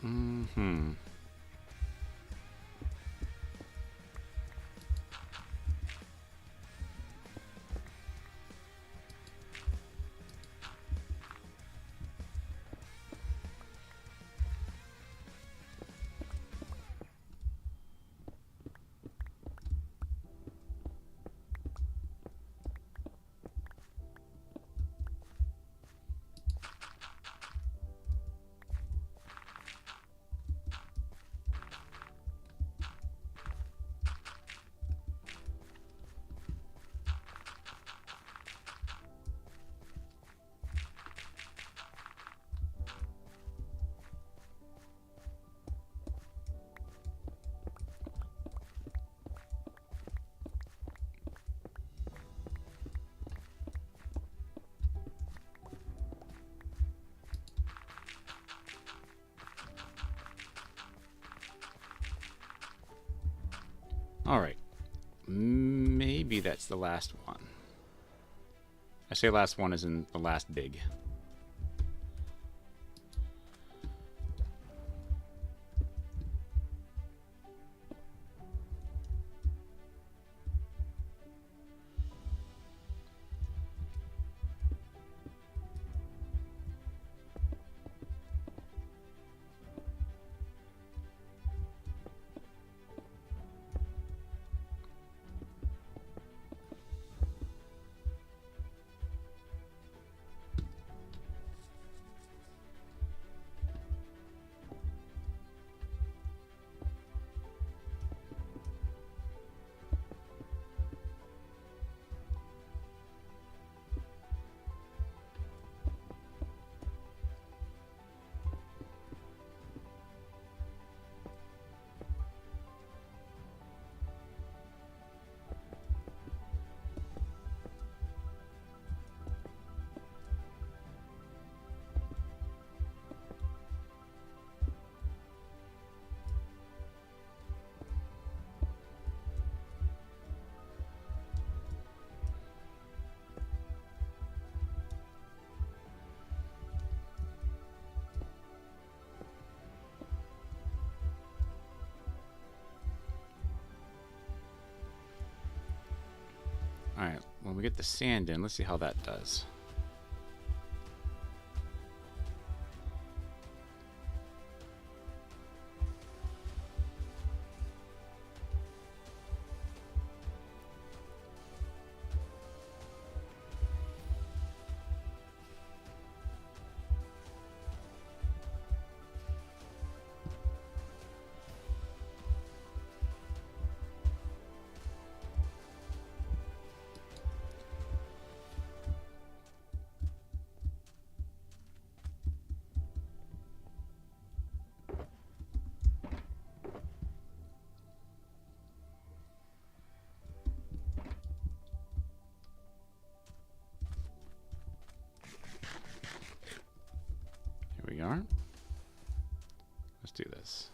Mm-hmm. Alright. Maybe that's the last one. I say last one as in the last dig. Alright, when we get the sand in, let's see how that does. we are. Let's do this.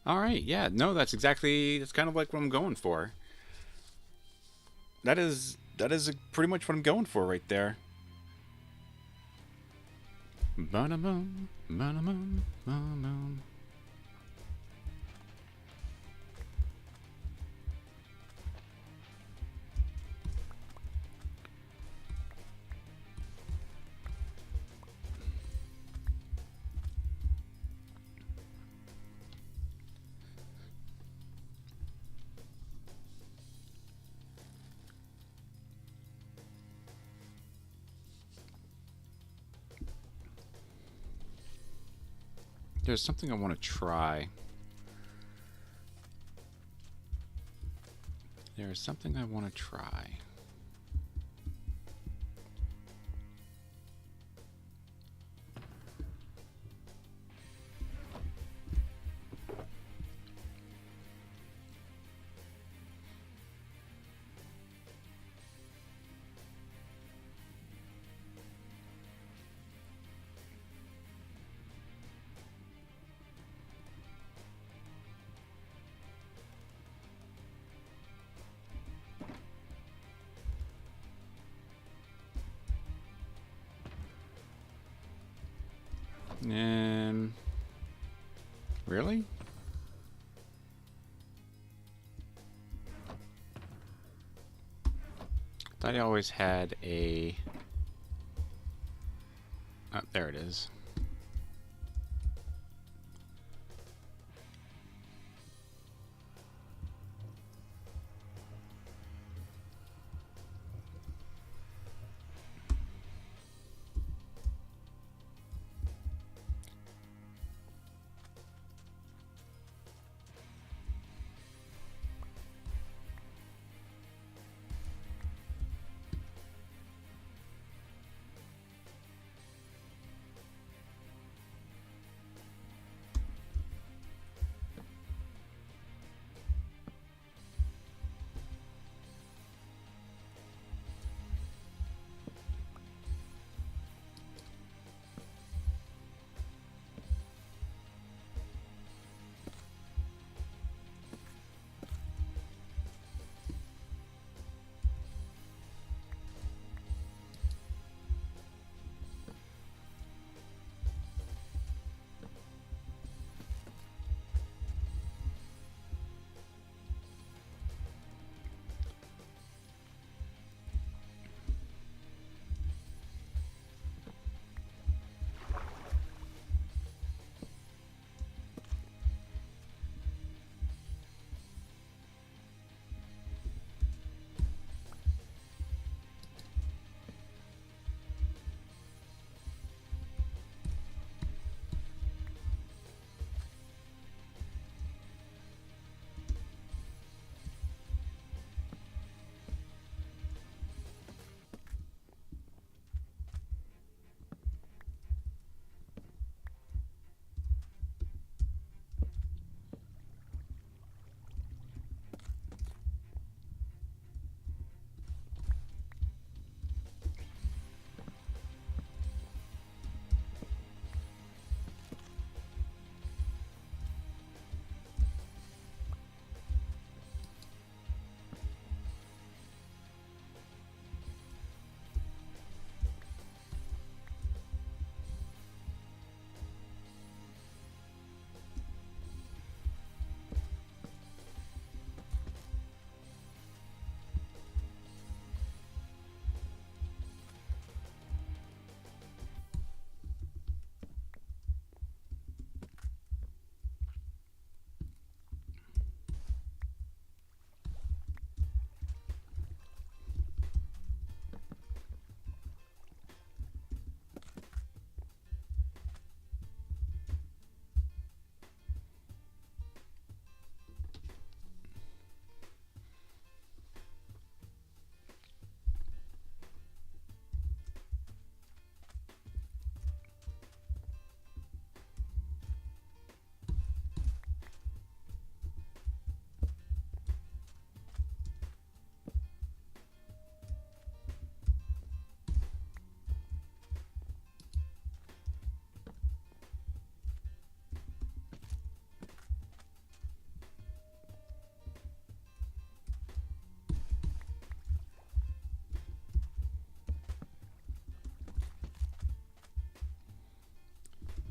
All right, yeah, no, that's kind of like what I'm going for. That is pretty much what I'm going for right there. Ba-da-bum, ba-da-bum, ba-dum. There's something I want to try. There's something I want to try. Really? Thought I always had a... Oh, there it is.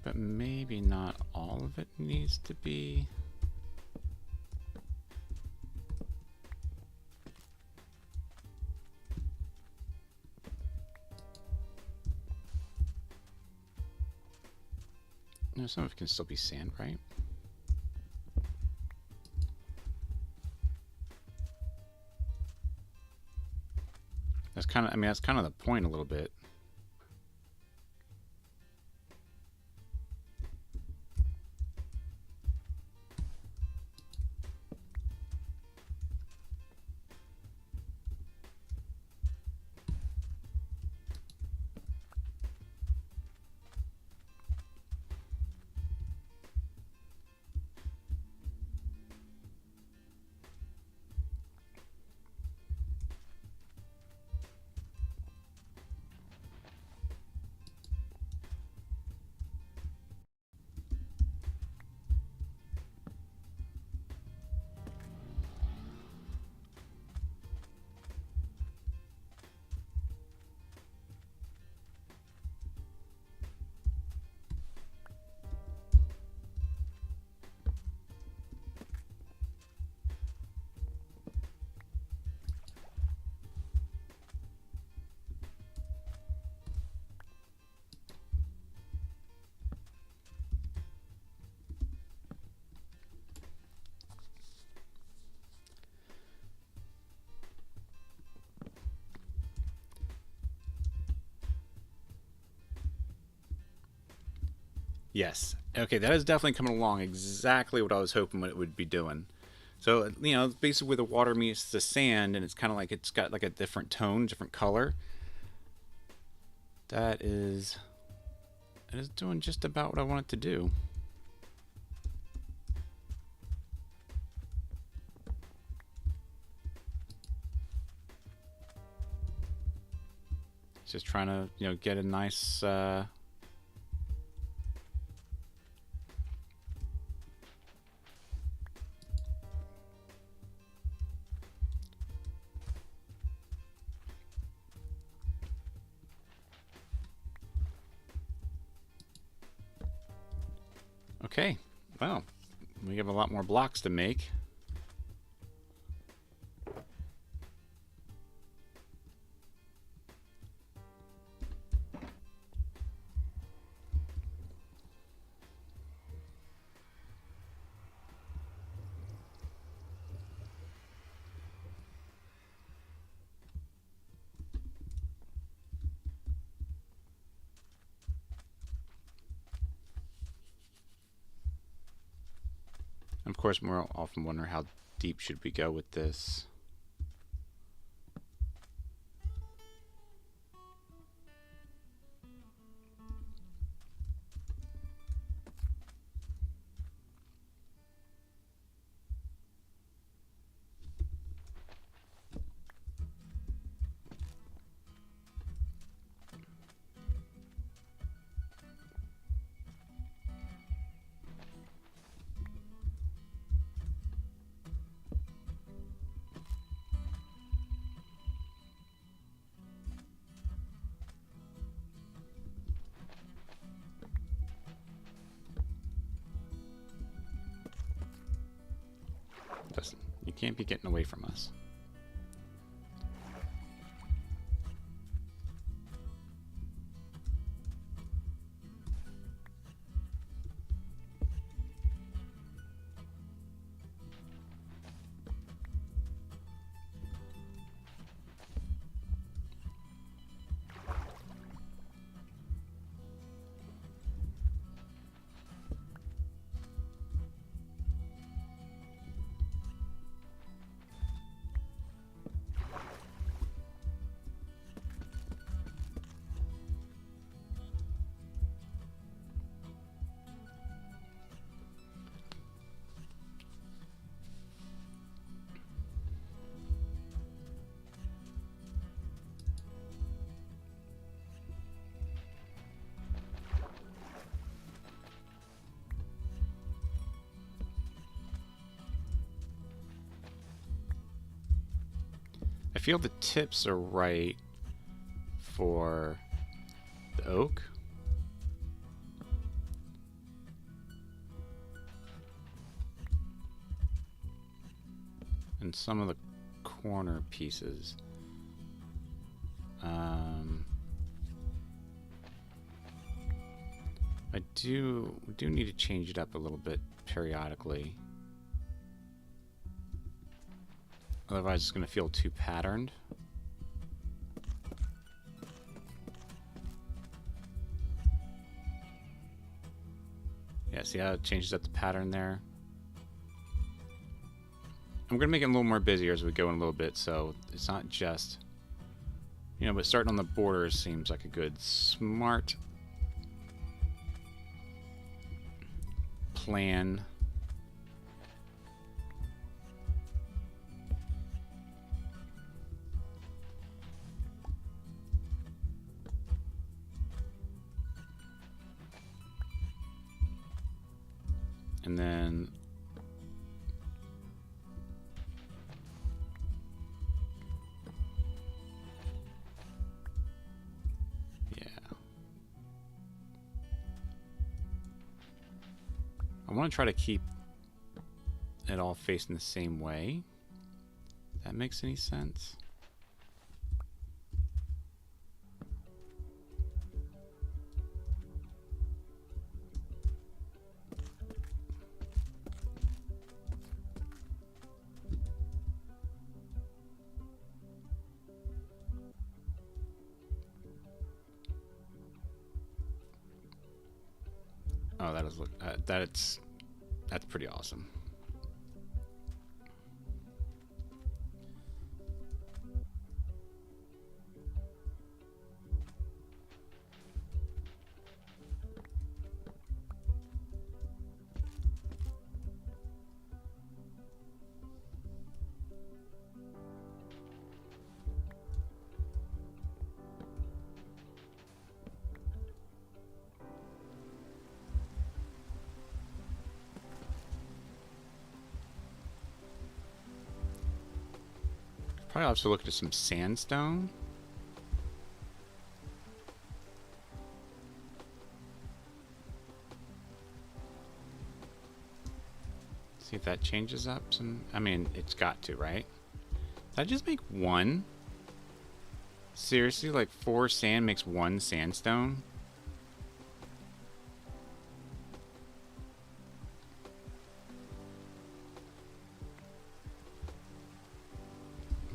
but maybe not all of it needs to be. No, some of it can still be sand, right? That's kind of, I mean, that's kind of the point a little bit. Yes. Okay, that is definitely coming along exactly what I was hoping it would be doing. So, you know, basically where the water meets the sand, and it's kind of like it's got like a different tone, different color. That is doing just about what I want it to do. It's just trying to, you know, get a nice Okay, well, we have a lot more blocks to make. Of course, we're often wondering how deep should we go with this. You can't be getting away from us. I feel the tips are right for the oak. and some of the corner pieces. I do need to change it up a little bit periodically. Otherwise it's going to feel too patterned. Yeah, see how it changes up the pattern there? I'm going to make it a little more busier as we go in a little bit, so it's not just, you know, but starting on the borders seems like a good, smart plan. And then yeah, I want to try to keep it all facing the same way. If that makes any sense? Oh, that is that's pretty awesome. Probably have to look at some sandstone. See if that changes up some. I mean, it's got to, right? Did I just make one? Seriously, like 4 sand makes 1 sandstone?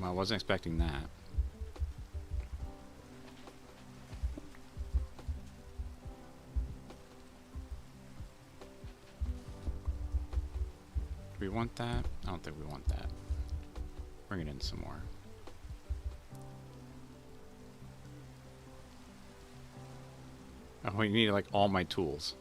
Well, I wasn't expecting that. Do we want that? I don't think we want that. Bring it in some more. Oh, we need like all my tools.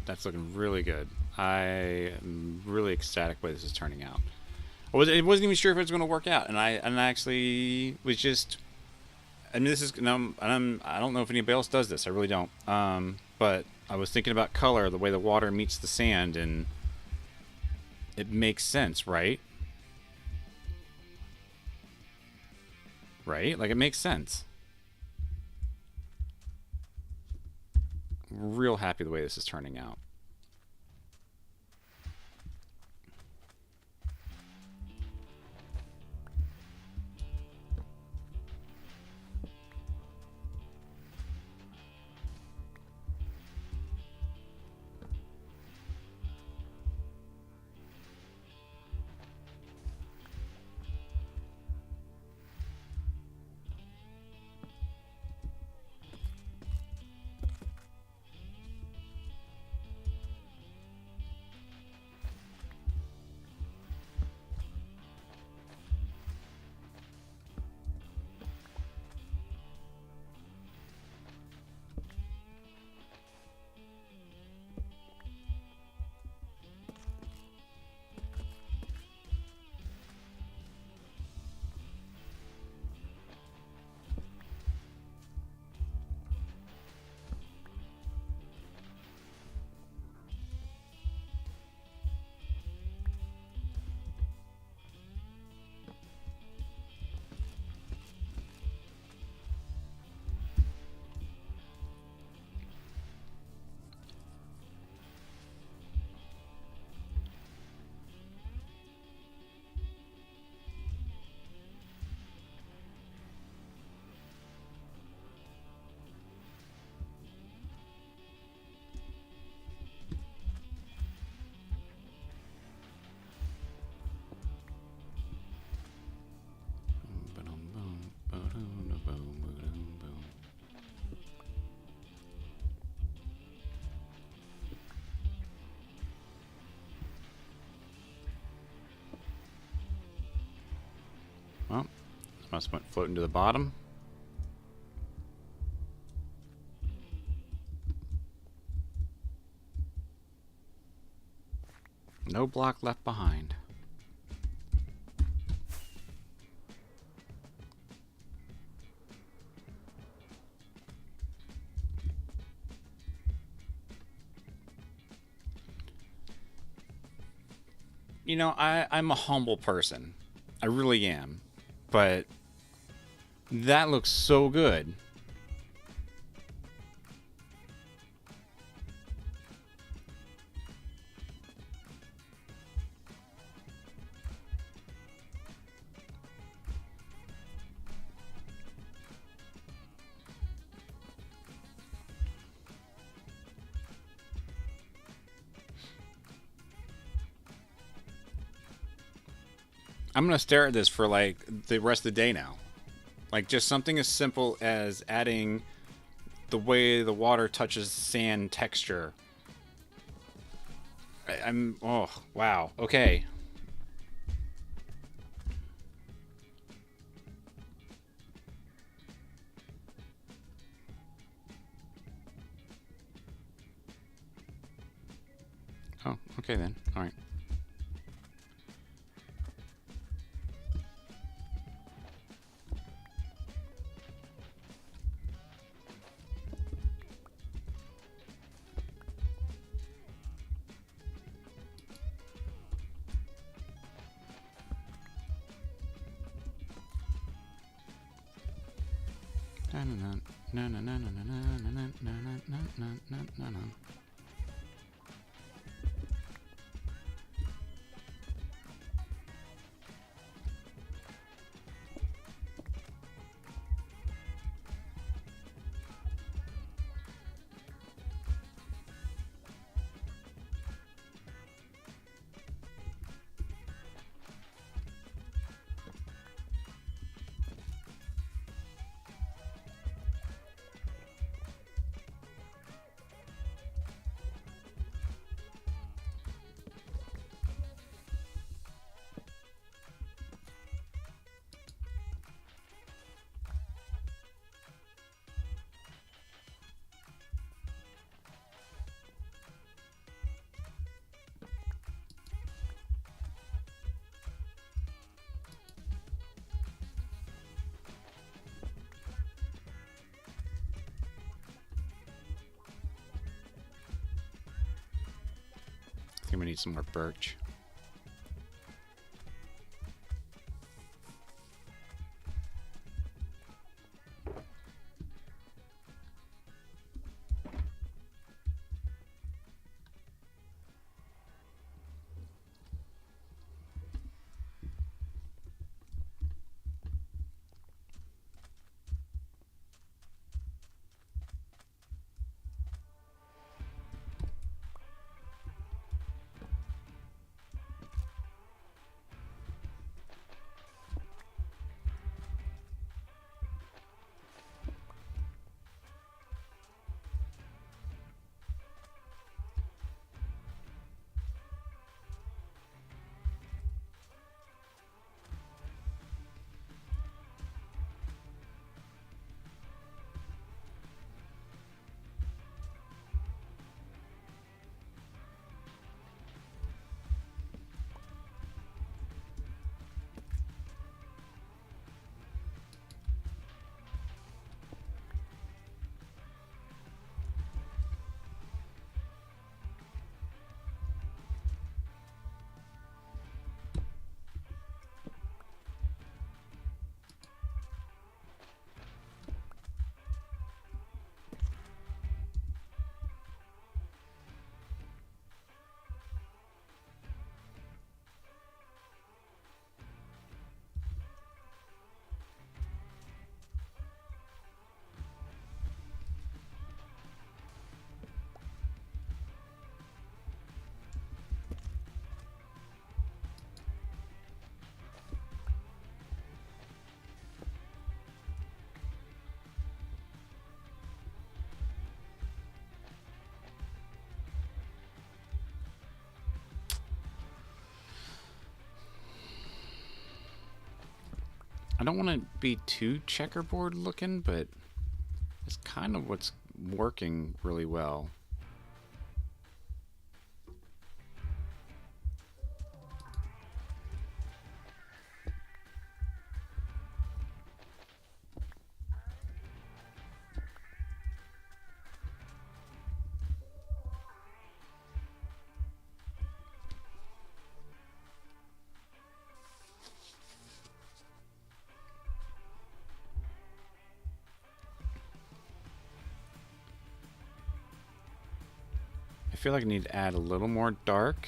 That's looking really good. I am really ecstatic the way this is turning out. I wasn't even sure if it was going to work out, and I actually was just. I mean, this is. I don't know if anybody else does this. I really don't. But I was thinking about color, the way the water meets the sand, and it makes sense, right? Right? Like, it makes sense. Real happy the way this is turning out. Well, must have went floating to the bottom. No block left behind. You know, I'm a humble person. I really am. But that looks so good. I'm going to stare at this for like the rest of the day now. Like just something as simple as adding the way the water touches sand texture. Oh, wow. Okay. Oh, okay then. All right. think we need some more birch. I don't want to be too checkerboard looking, but it's kind of what's working really well. I feel like I need to add a little more dark.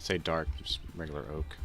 Say dark, just regular oak.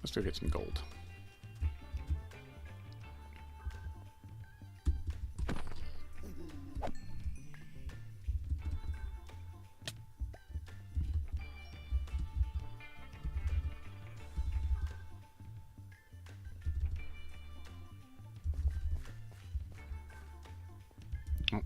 Let's go get some gold. Oh.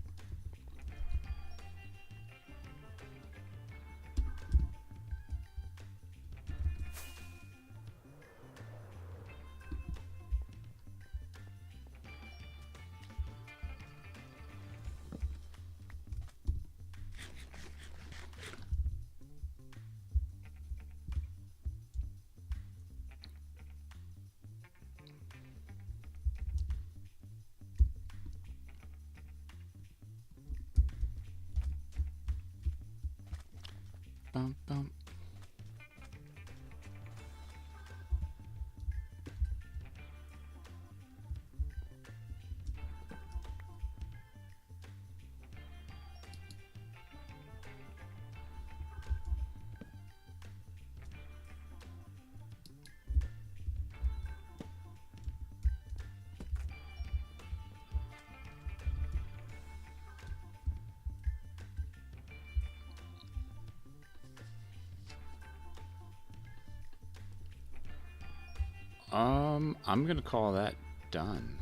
Bum, bum. I'm gonna call that done.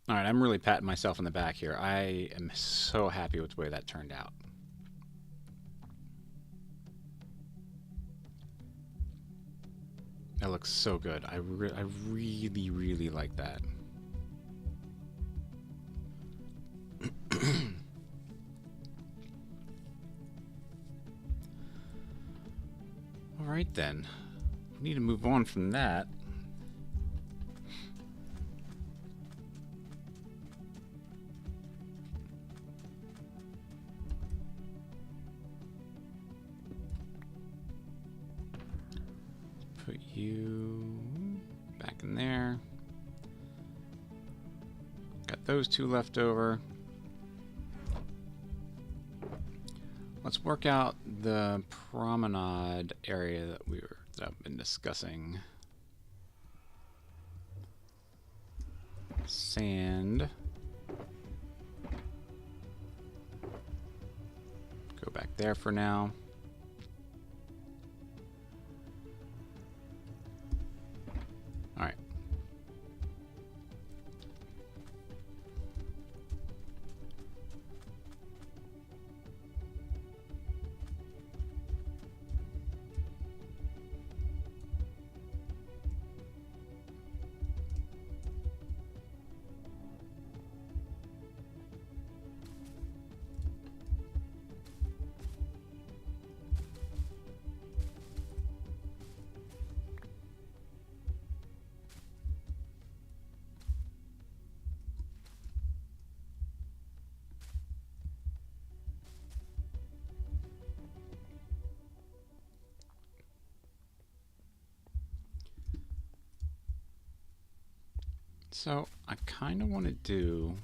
All right, I'm really patting myself on the back here. I am so happy with the way that turned out. That looks so good. I really, really like that. All right, then. We need to move on from that. Put you back in there. Got those two left over. Let's work out the promenade area that I've been discussing. Sand. Go back there for now. All right. So I kind of want to do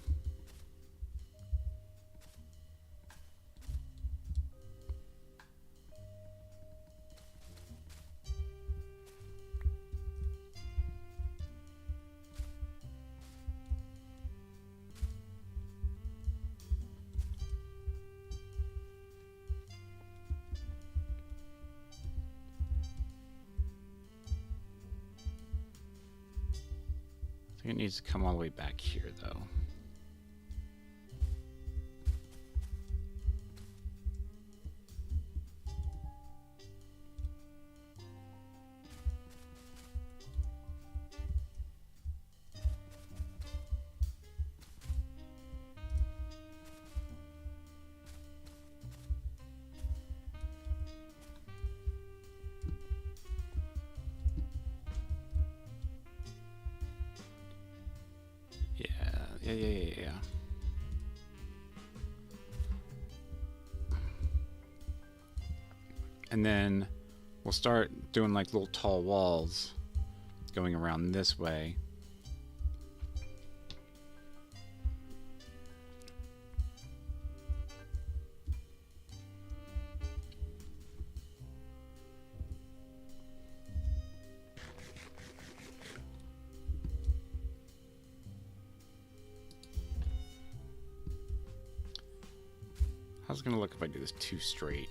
I think it needs to come all the way back here, though. Yeah. And then we'll start doing like little tall walls going around this way. How's it gonna look if I do this too straight?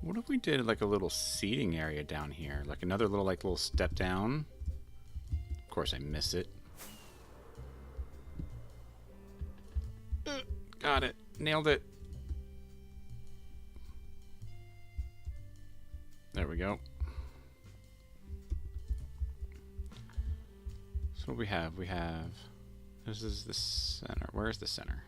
What if we did like a little seating area down here? Like another little step down? Of course I miss it. Got it. Nailed it. There we go. So what we have, this is the center. Where's the center?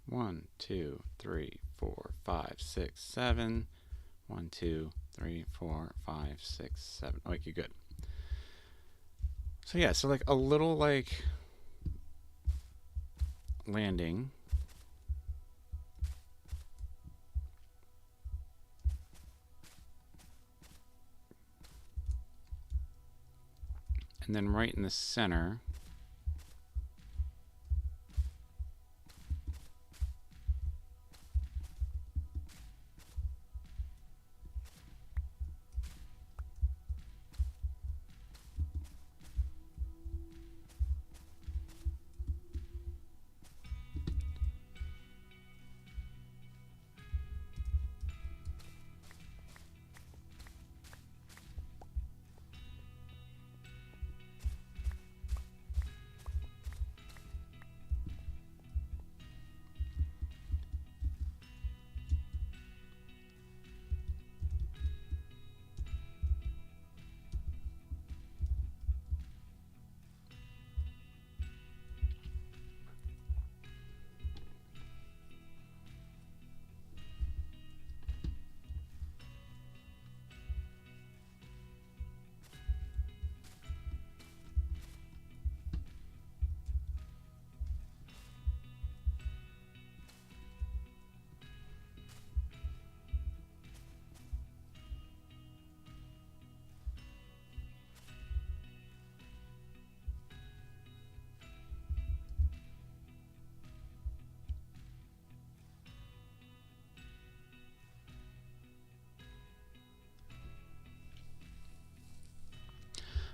One, two, three, 4, 5, 6, 7. 1, 2, 3, 4, 5, 6, 7. Oh, okay, good. So yeah, so like a little like landing. And then right in the center.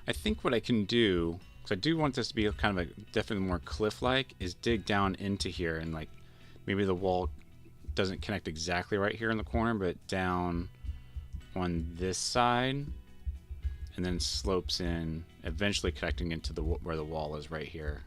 I think what I can do, because I do want this to be kind of a definitely more cliff-like, is dig down into here and like maybe the wall doesn't connect exactly right here in the corner, but down on this side, and then slopes in, eventually connecting into the where the wall is right here.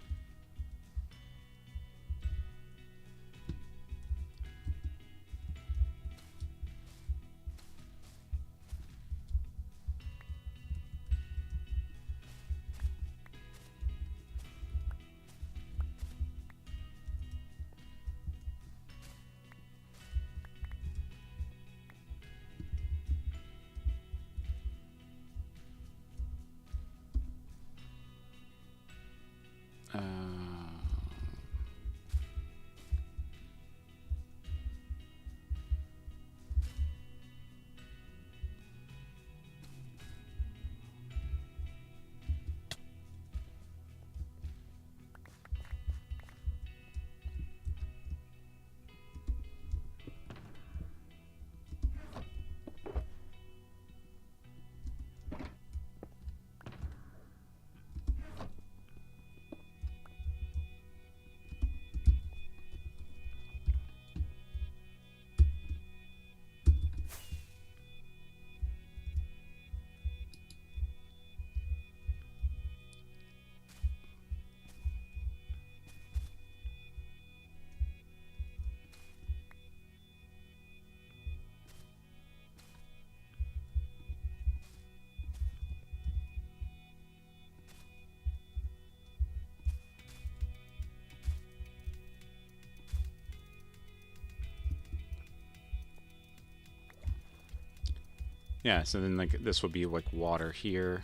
Yeah, so then like this would be like water here.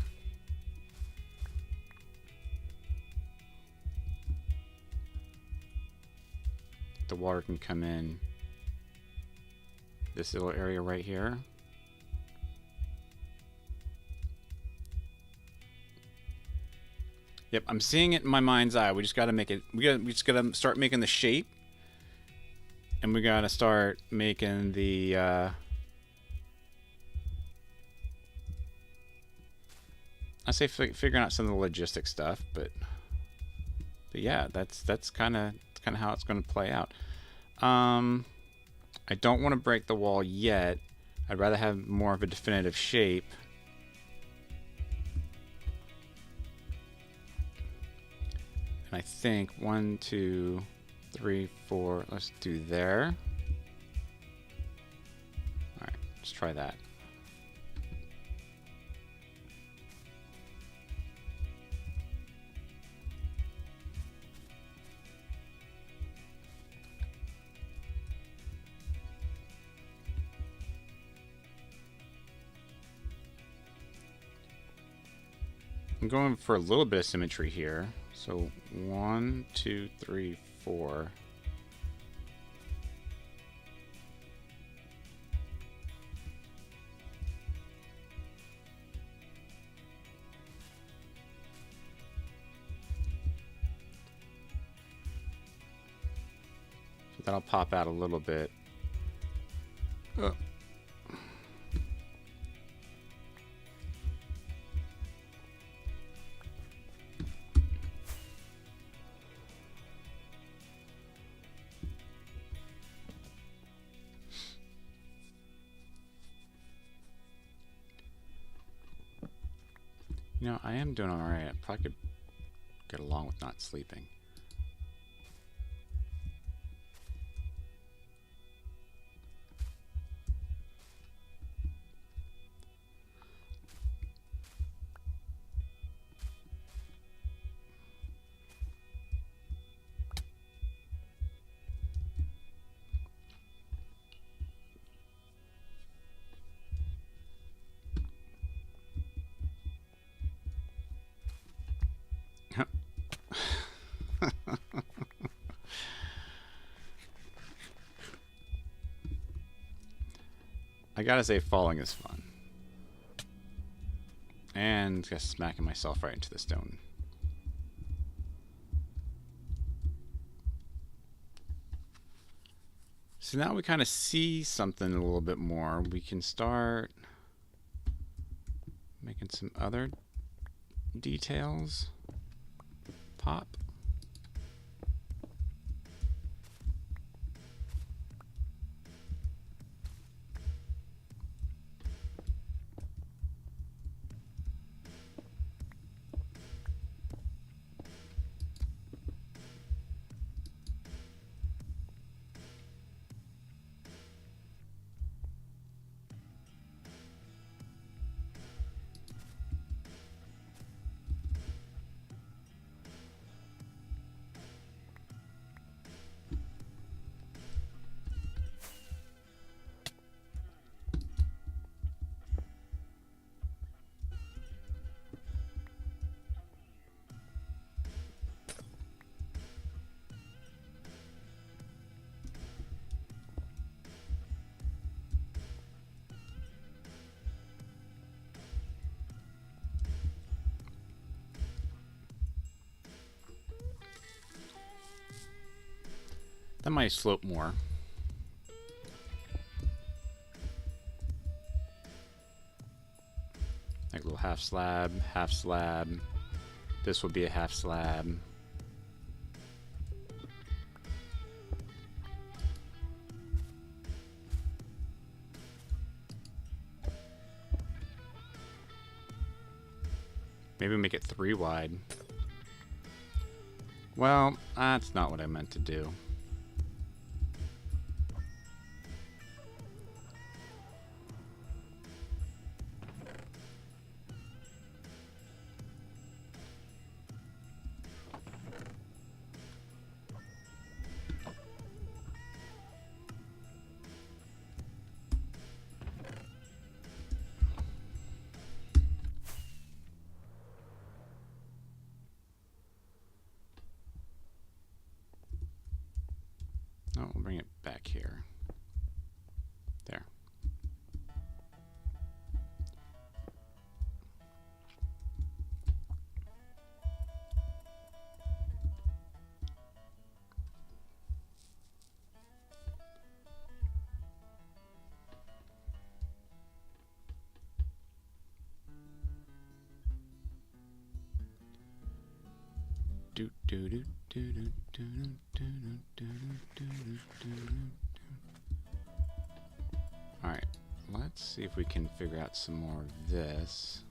The water can come in this little area right here. Yep, I'm seeing it in my mind's eye. We just got to make it. We just got to start making the shape, and we got to start making the. I say figuring out some of the logistic stuff, but yeah, that's kind of how it's going to play out. I don't want to break the wall yet. I'd rather have more of a definitive shape. And I think 1, 2, 3, 4. Let's do there. All right, let's try that. I'm going for a little bit of symmetry here. So 1, 2, 3, 4. So that'll pop out a little bit. Oh. You know, I am doing alright. I probably could get along with not sleeping. I gotta say, falling is fun. And just smacking myself right into the stone. So now we kind of see something a little bit more. We can start making some other details pop. That might slope more. Like a little half slab, half slab. This will be a half slab. Maybe make it 3 wide. Well, that's not what I meant to do. No, we'll bring it back here. There. Do do do do do do do do do do. All right, let's see if we can figure out some more of this.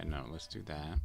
no, let's do that.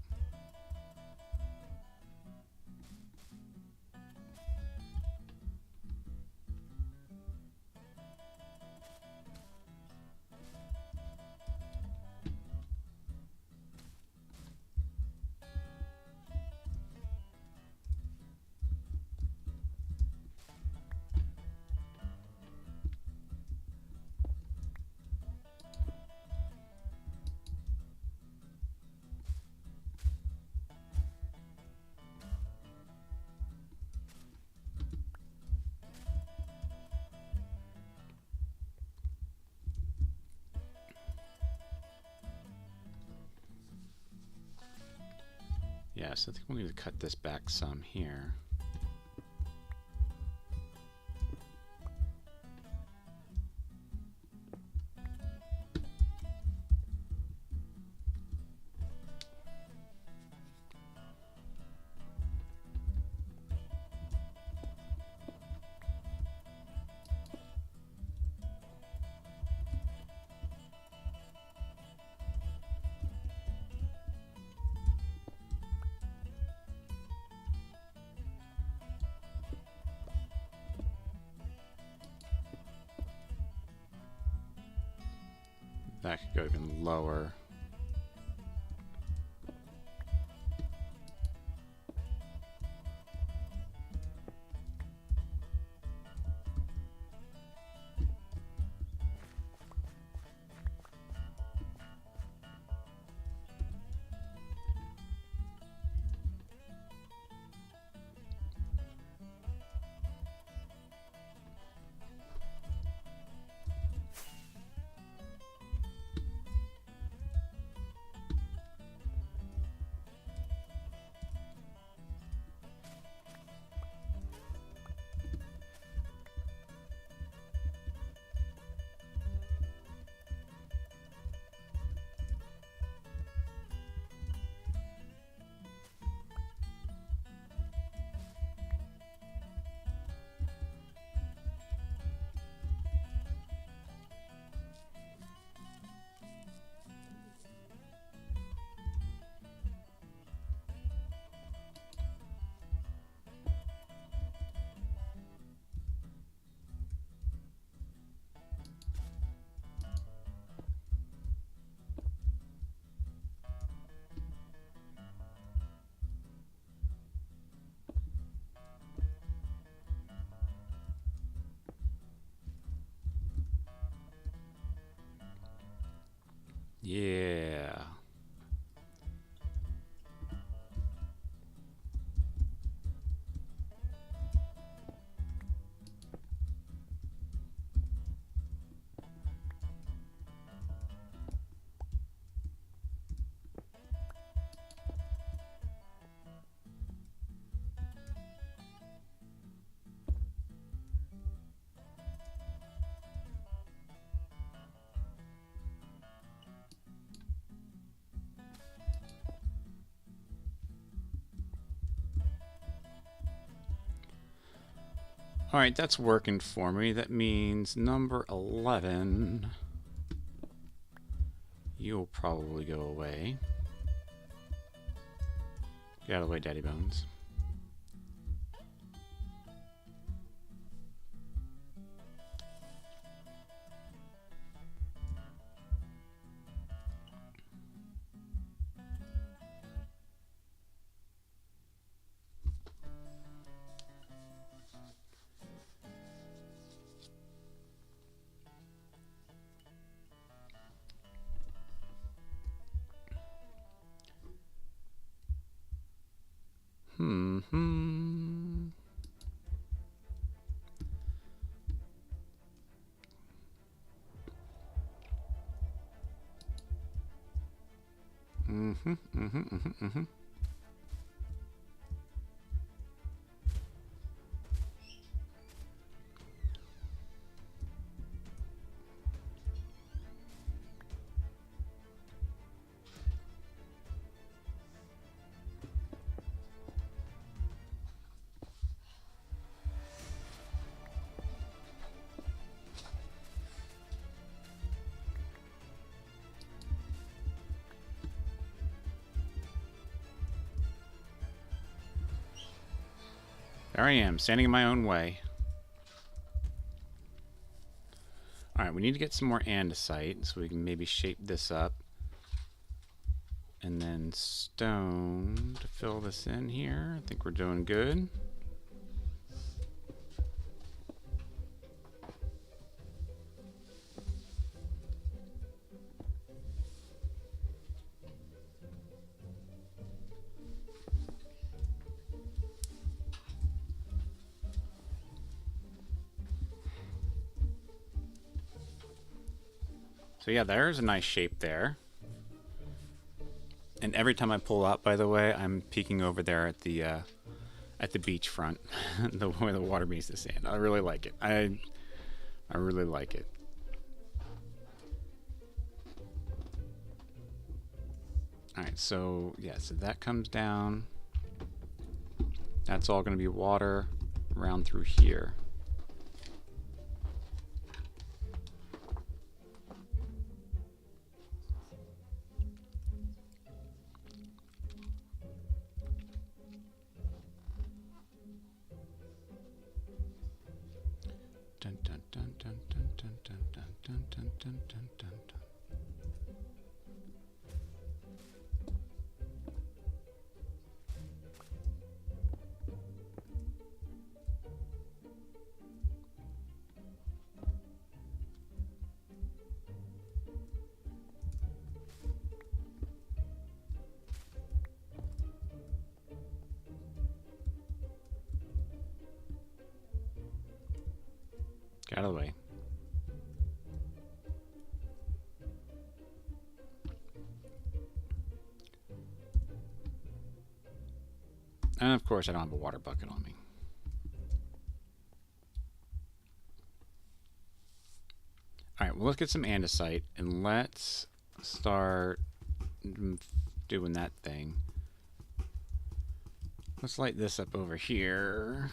Yes, I think we'll need to cut this back some here. That could go even lower. Yeah. All right, that's working for me. That means number 11. You'll probably go away. Get out of the way, Daddy Bones. Hmm. There I am, standing in my own way. Alright, we need to get some more andesite so we can maybe shape this up. And then stone to fill this in here. I think we're doing good. So yeah, there's a nice shape there. And every time I pull up, by the way, I'm peeking over there at the beach front, the way the water meets the sand. I really like it. I really like it. All right, so yeah, so that comes down. That's all going to be water around through here. Dun, dun, dun, dun, dun, dun, dun, dun, dun, dun, dun, dun, dun. Get out of the way. And of course, I don't have a water bucket on me. Alright, well, let's get some andesite and let's start doing that thing. Let's light this up over here.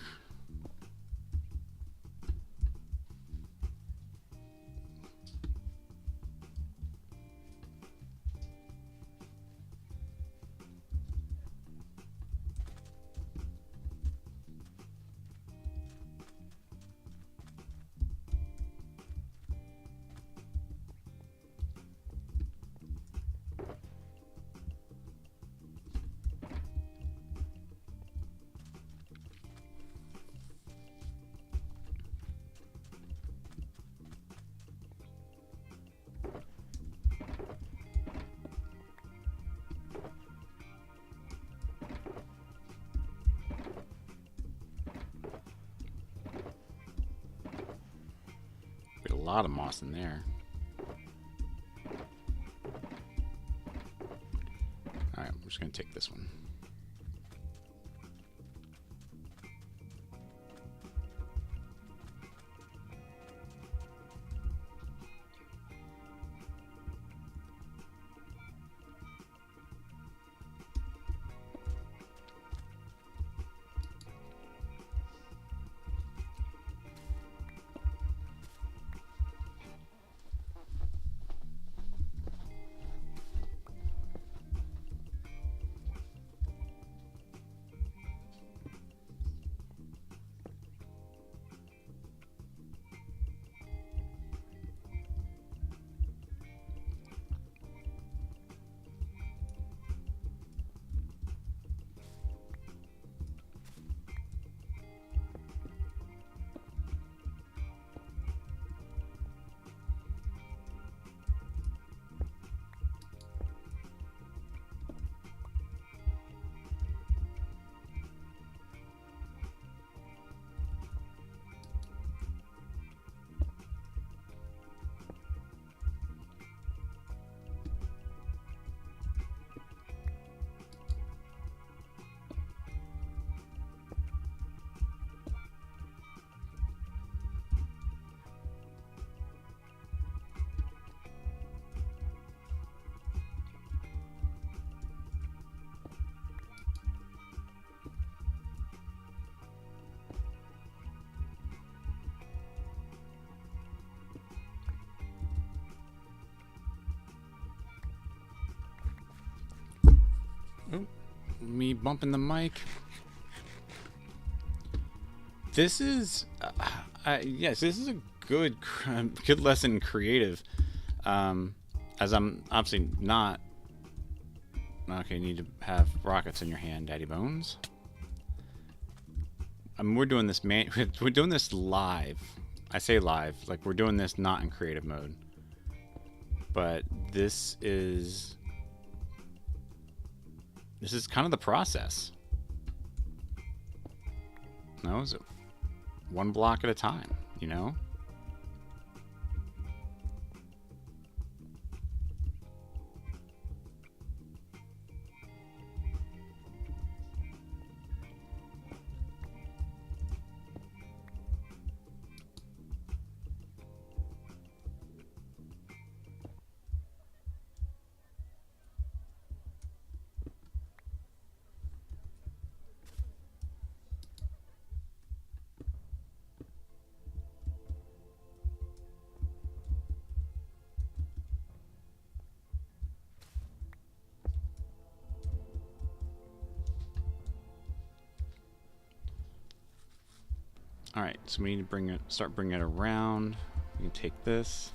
A lot of moss in there. Alright, I'm just going to take this one. Oh, me bumping the mic. This is, yes, this is a good lesson in creative. As I'm obviously not. Okay, you need to have rockets in your hand, Daddy Bones. I mean, we're doing this we're doing this live. I say live, like we're doing this not in creative mode. But this is kind of the process. No, is it one block at a time, you know? All right, so we need to start bringing it around. We can take this.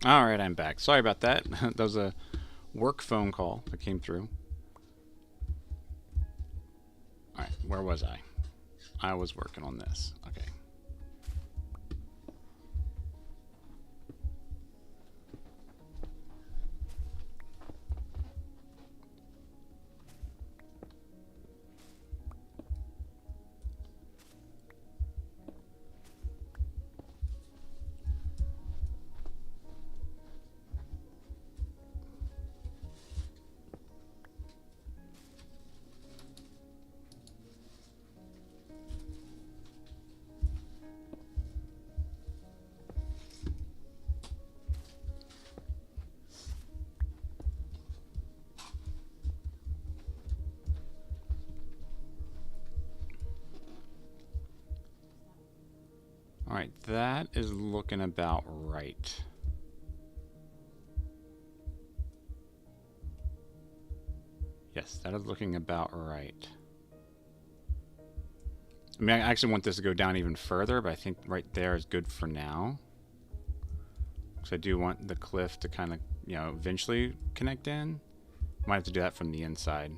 All right, I'm back. Sorry about that. That was a work phone call that came through. All right, where was I? I was working on this. Okay. Alright, that is looking about right. Yes, that is looking about right. I mean, I actually want this to go down even further, but I think right there is good for now. So I do want the cliff to kind of, you know, eventually connect in. Might have to do that from the inside.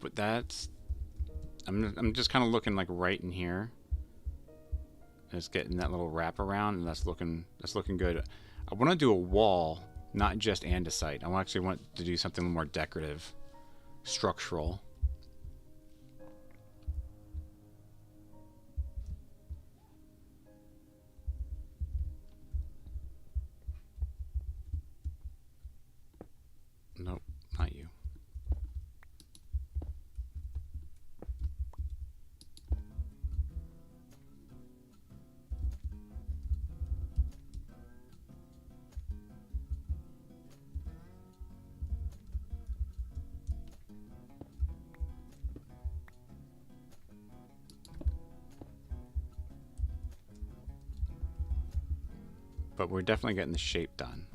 But that's... I'm just kind of looking like right in here. Just getting that little wrap around, and that's looking good. I want to do a wall, not just andesite. I actually want to do something more decorative, structural. Nope, not you. But we're definitely getting the shape done.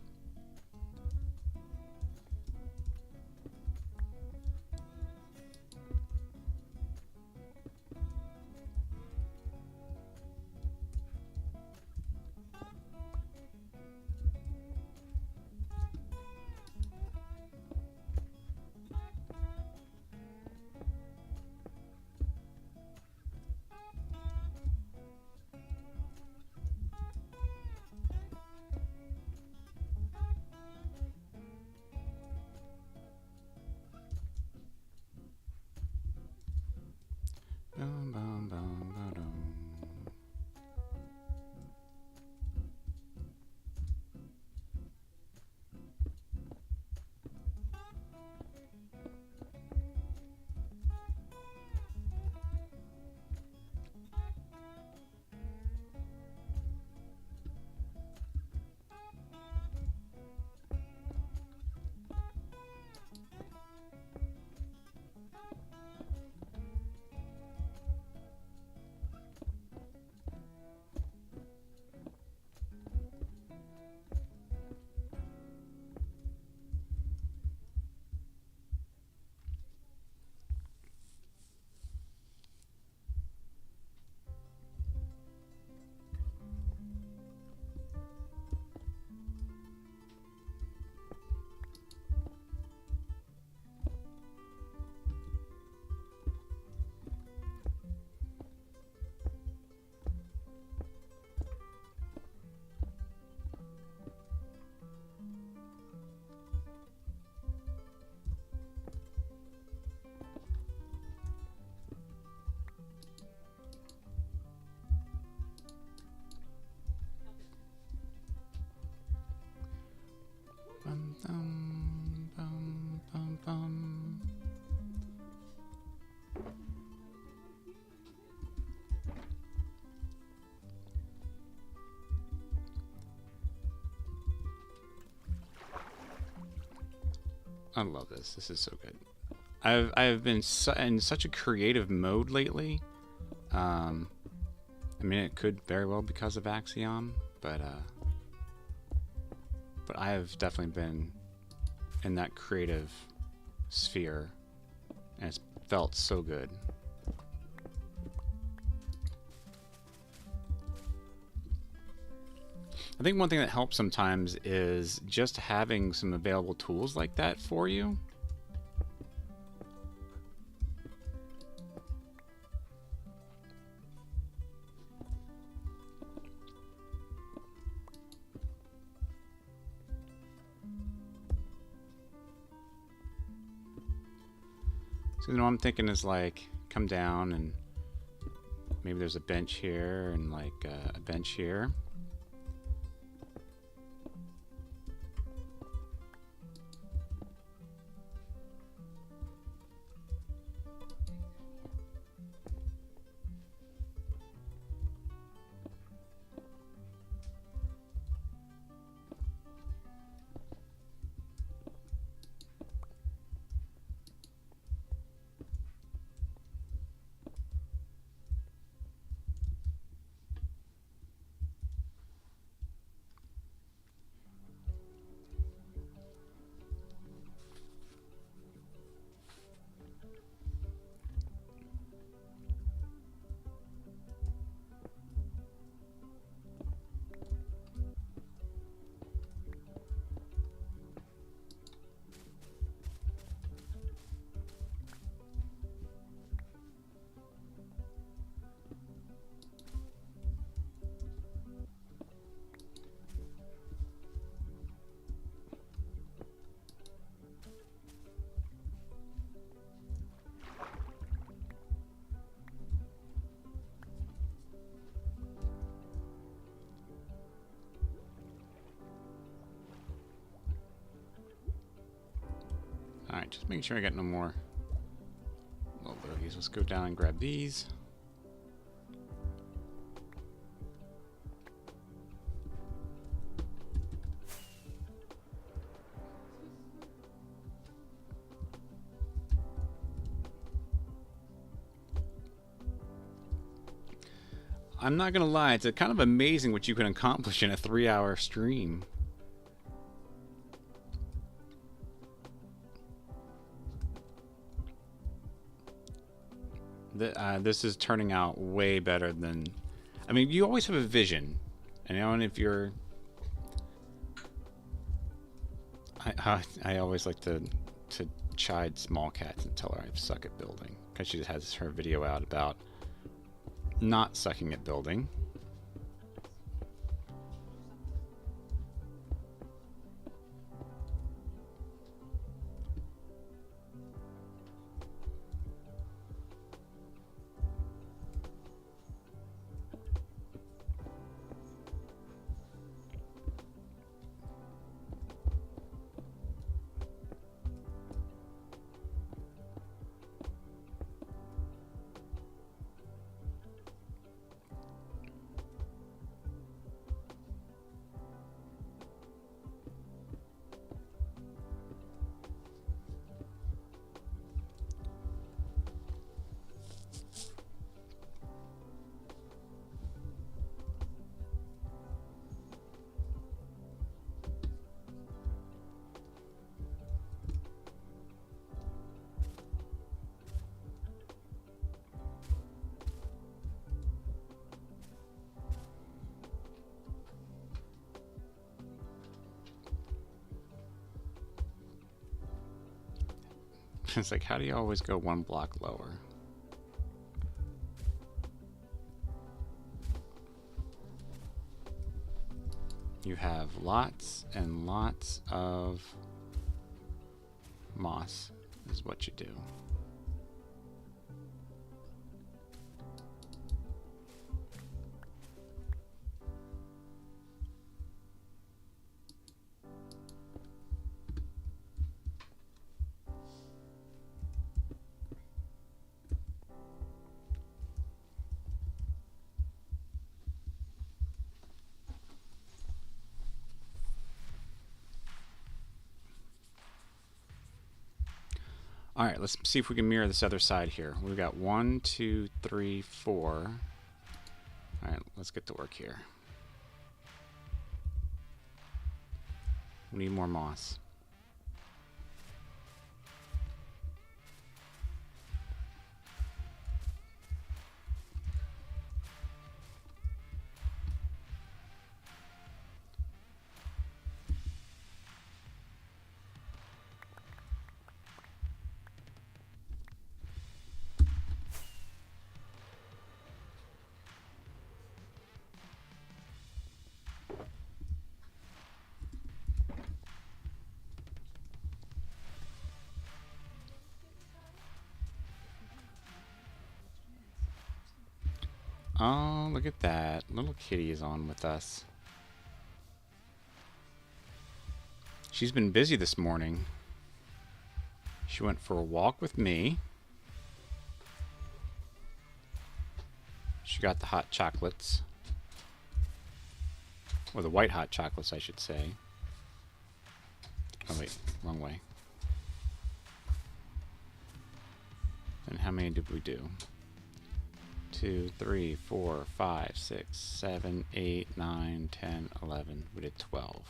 Bum, bum, bum, ba-dum. Bum, bum, bum, bum, bum. I love this. This is so good. I've been in such a creative mode lately. I mean, it could very well because of Axiom, but I have definitely been in that creative sphere, and it's felt so good. I think one thing that helps sometimes is just having some available tools like that for you. So, you know, what I'm thinking is like, come down and maybe there's a bench here and like a bench here. Alright, just making sure I got no more little bogeys. Let's go down and grab these. I'm not gonna lie, it's kind of amazing what you can accomplish in a 3-hour stream. This is turning out way better than... I mean, you always have a vision. And, you know, and if you're... I always like to chide small cats and tell her I suck at building. Because she has her video out about not sucking at building. It's like, how do you always go one block lower? You have lots and lots of moss, is what you do. Alright, let's see if we can mirror this other side here. We've got 1, 2, 3, 4. Alright, let's get to work here. We need more moss. Oh, look at that. Little kitty is on with us. She's been busy this morning. She went for a walk with me. She got the hot chocolates. Or the white hot chocolates, I should say. Oh, wait. Wrong way. And how many did we do? 2, 3, 4, 5, 6, 7, 8, 9, 10, 11. We did 12.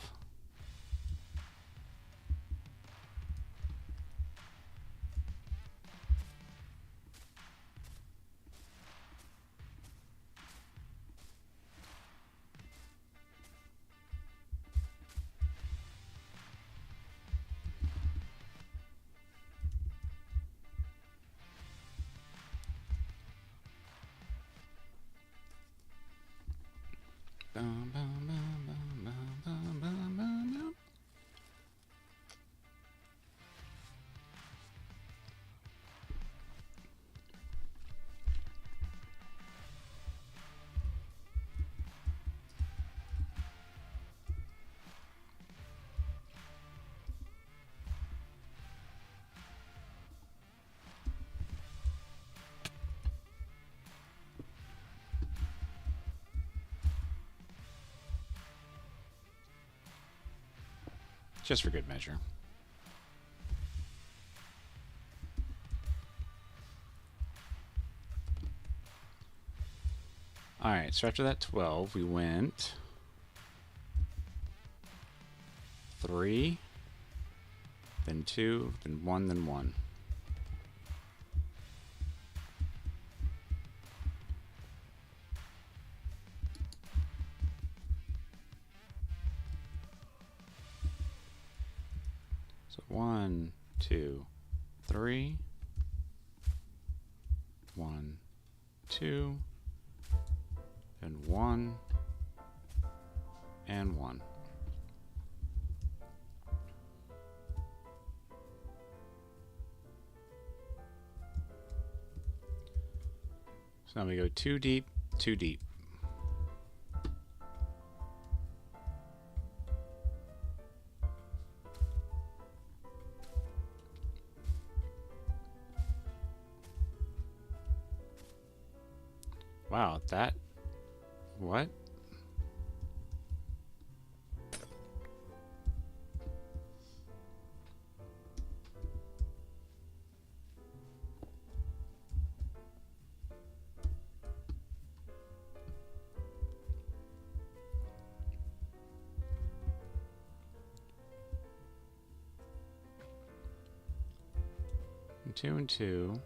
just for good measure. Alright, so after that 12, we went 3, then 2, then 1, then 1. So 1, 2, 3, 1, 2, and 1, and 1. So now we go 2 deep, 2 deep. Wow, that... What? And 2 and 2.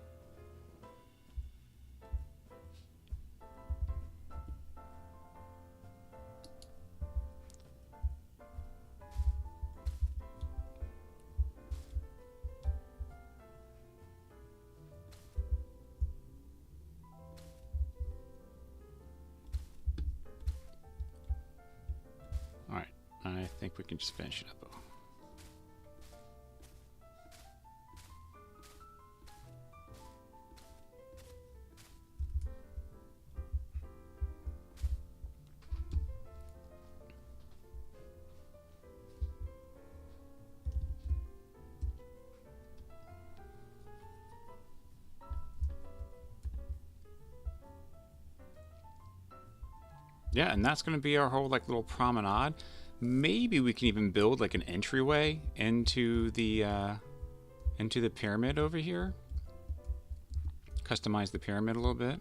Alright, I think we can just finish it up. Yeah, and that's going to be our whole like little promenade. Maybe we can even build like an entryway into the pyramid over here. Customize the pyramid a little bit,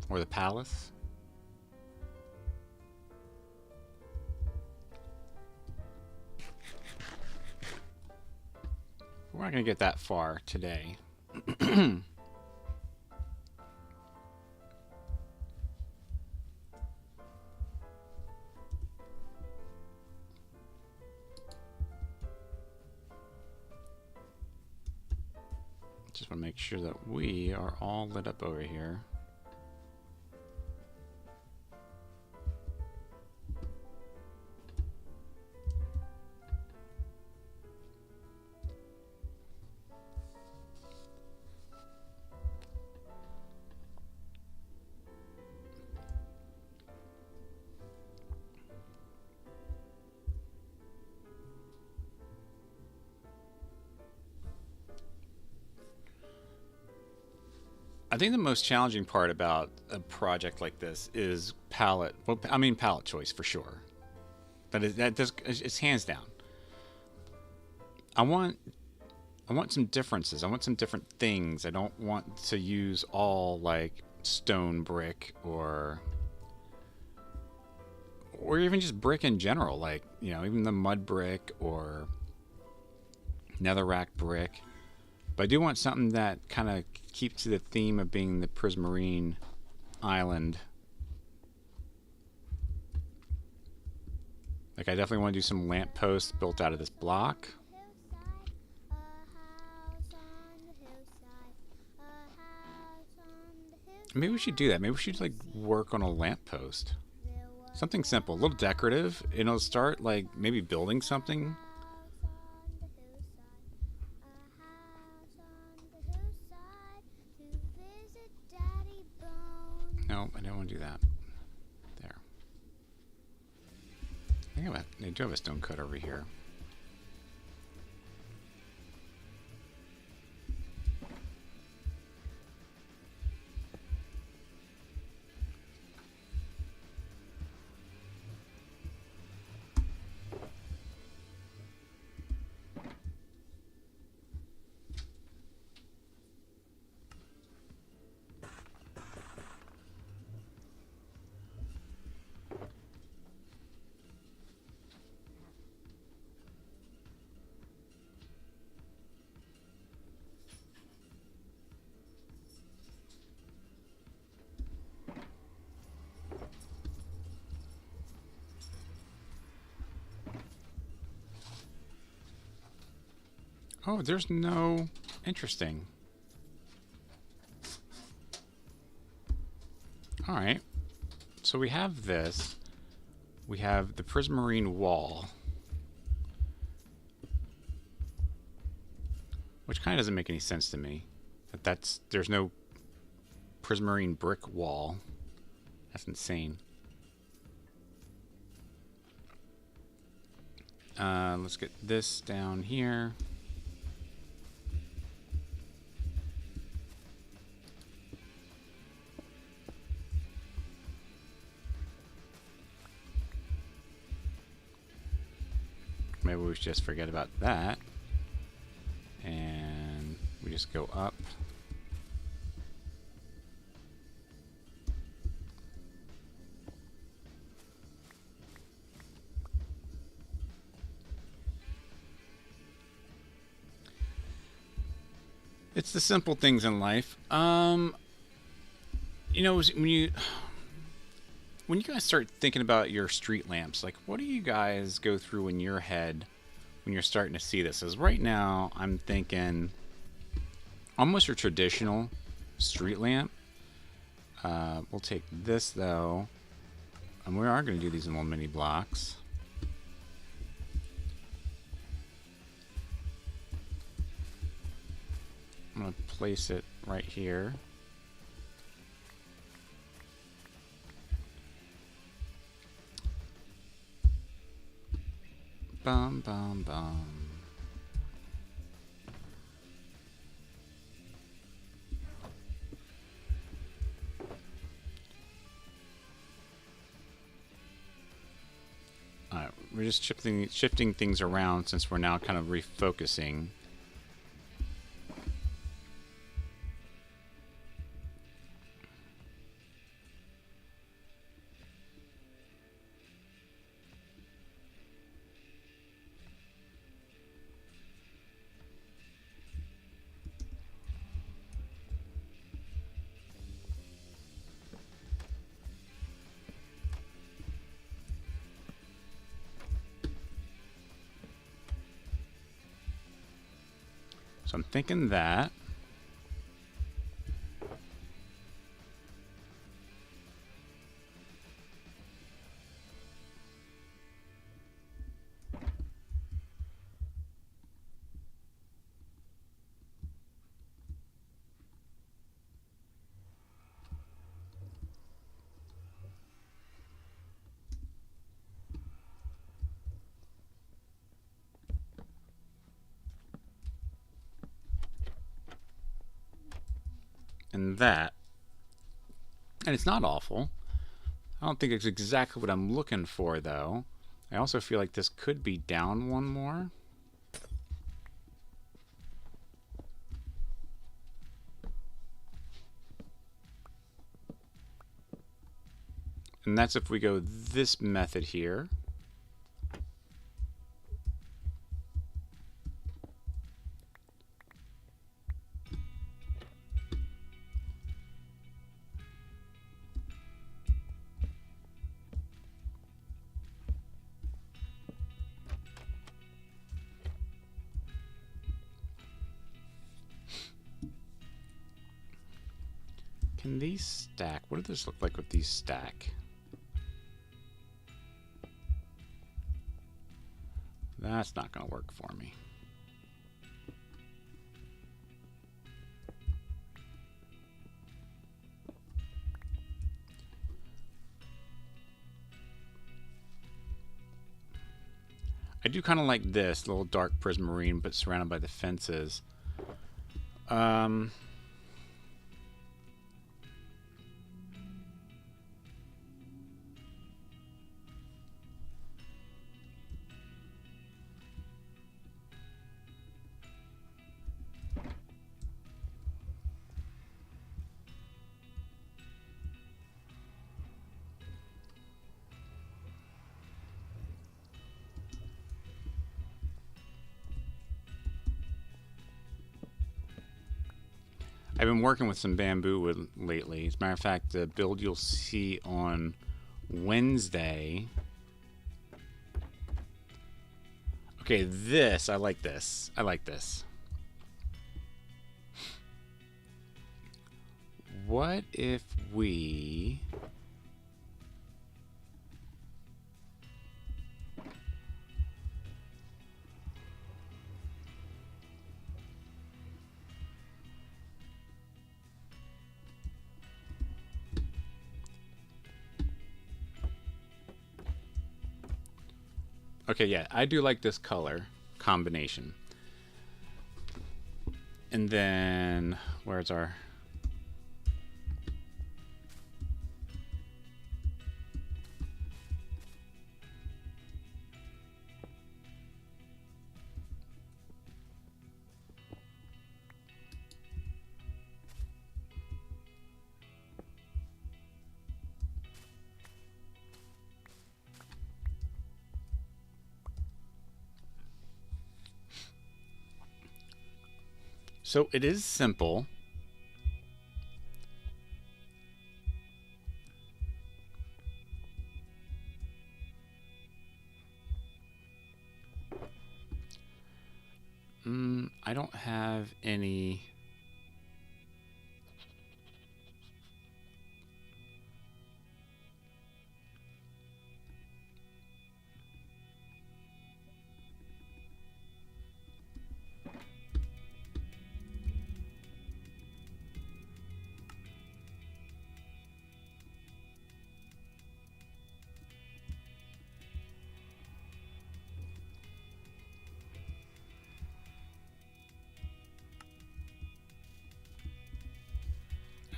or the palace. We're not going to get that far today. Just want to make sure that we are all lit up over here. I think the most challenging part about a project like this is palette. Well, I mean palette choice for sure. It's hands down. I want some differences. I want some different things. I don't want to use all like stone brick or even just brick in general. Like, you know, even the mud brick or netherrack brick. But I do want something that kind of keeps to the theme of being the Prismarine Island. Like, I definitely want to do some lampposts built out of this block. Maybe we should do that. Maybe we should like work on a lamppost. Something simple, a little decorative. And it'll start like maybe building something. No, I don't want to do that. There. They do have a stone cut over here. Oh, there's no... Interesting. Alright. So we have this. We have the Prismarine wall. Which kind of doesn't make any sense to me. There's no Prismarine brick wall. That's insane. Let's get this down here. Maybe we should just forget about that. And we just go up. It's the simple things in life. You know, when you guys start thinking about your street lamps, like, what do you guys go through in your head when you're starting to see this? As right now, I'm thinking almost a traditional street lamp. We'll take this though, and we are going to do these in little mini blocks. I'm going to place it right here. Bum, bum, bum. Alright, we're just shifting things around since we're now kind of refocusing. So I'm thinking that. And that. And it's not awful. I don't think it's exactly what I'm looking for, though. I also feel like this could be down one more. And that's if we go this method here. Can these stack? What does this look like with these stack? That's not going to work for me. I do kind of like this little dark prismarine, but surrounded by the fences. I've been working with some bamboo wood lately. As a matter of fact, the build you'll see on Wednesday. Okay, this, I like this. I like this. what if we... Okay, yeah, I do like this color combination. And then, where's our... So it is simple. I don't have any...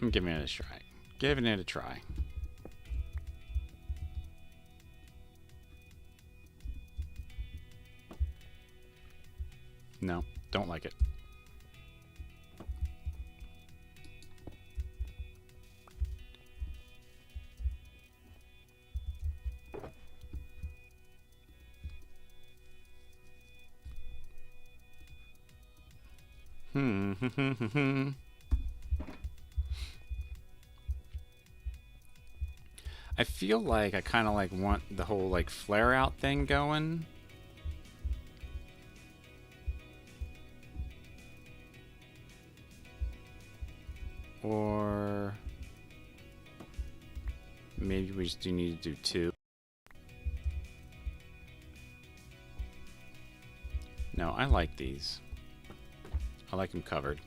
I'm giving it a try. Giving it a try. No, don't like it. I feel like I kind of like want the whole like flare out thing going. Or maybe we just do need to do two. No, I like these. I like them covered.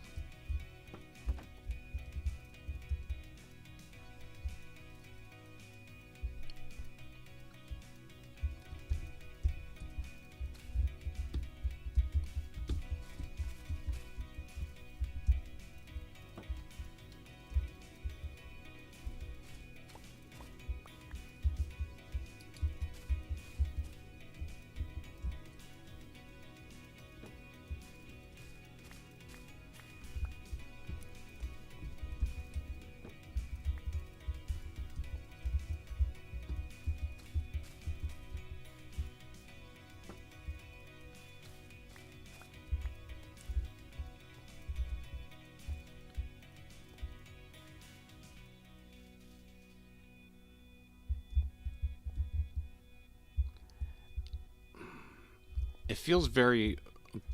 It feels very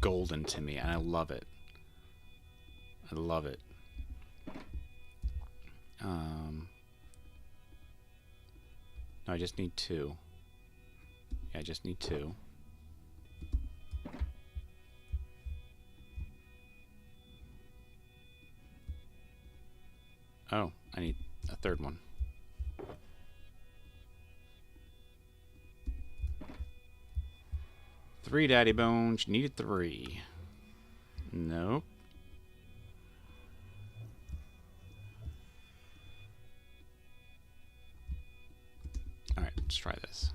golden to me, and I love it. I love it. No, I just need two. Yeah, I just need two. Oh, I need a third one. Three daddy bones. Needed three. Nope. Alright, let's try this.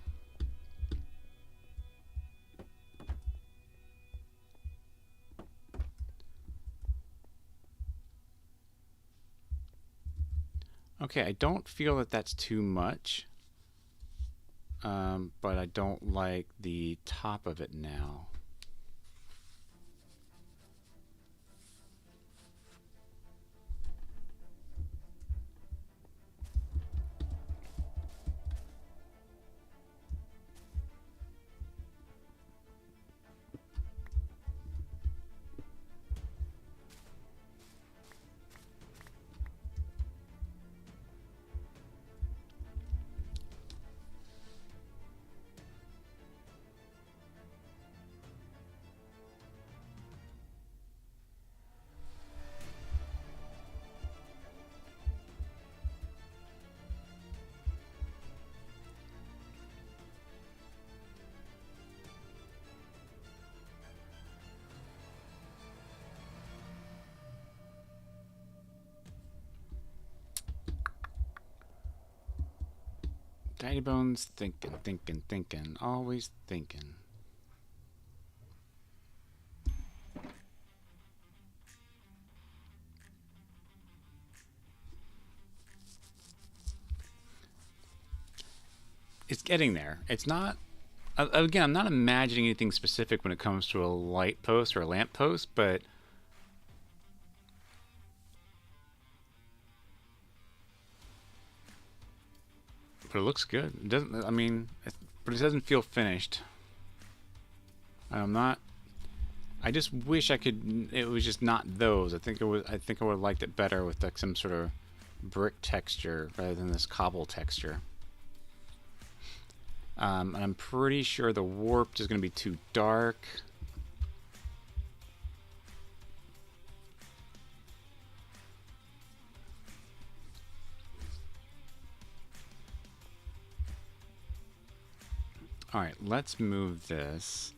Okay, I don't feel that that's too much. But I don't like the top of it now. DaddyBones thinking, always thinking. It's getting there. It's not, again, I'm not imagining anything specific when it comes to a light post or a lamp post, but it looks good. It doesn't, I mean, but it doesn't feel finished. I'm not, I just wish I could, it was just not those. I think I would have liked it better with like some sort of brick texture rather than this cobble texture. And I'm pretty sure the warped is going to be too dark. Alright, let's move this.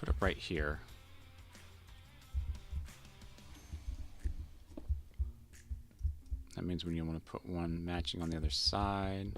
Put it right here. That means when you want to put one matching on the other side.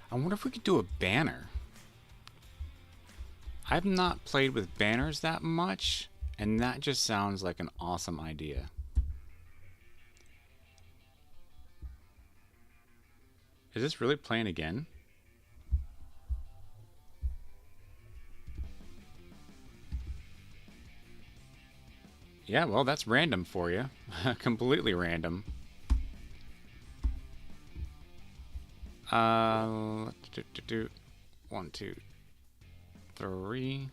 I wonder if we could do a banner. I've not played with banners that much, and that just sounds like an awesome idea. Is this really playing again? Yeah, well, that's random for you. Completely random. One, two, three.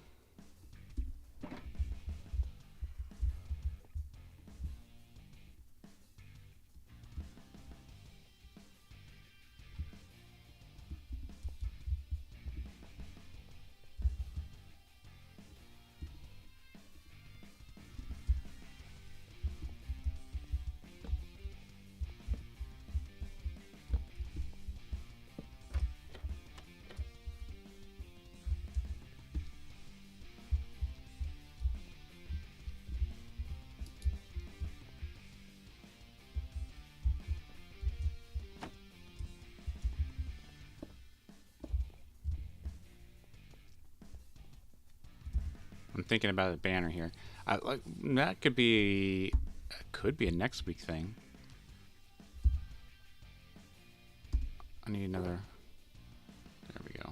I'm thinking about a banner here. Like that could be a next week thing. I need another. There we go.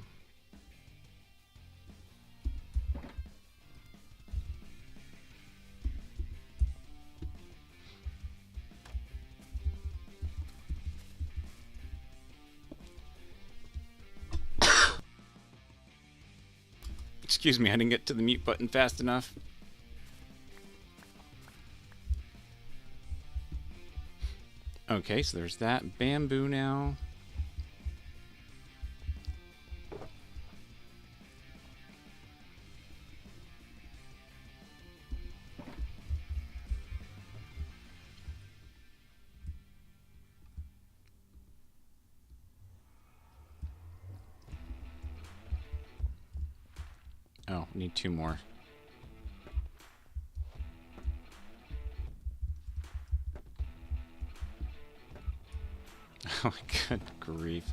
Excuse me, I didn't get to the mute button fast enough. Okay, so there's that bamboo now. Oh, need two more. Oh, good grief.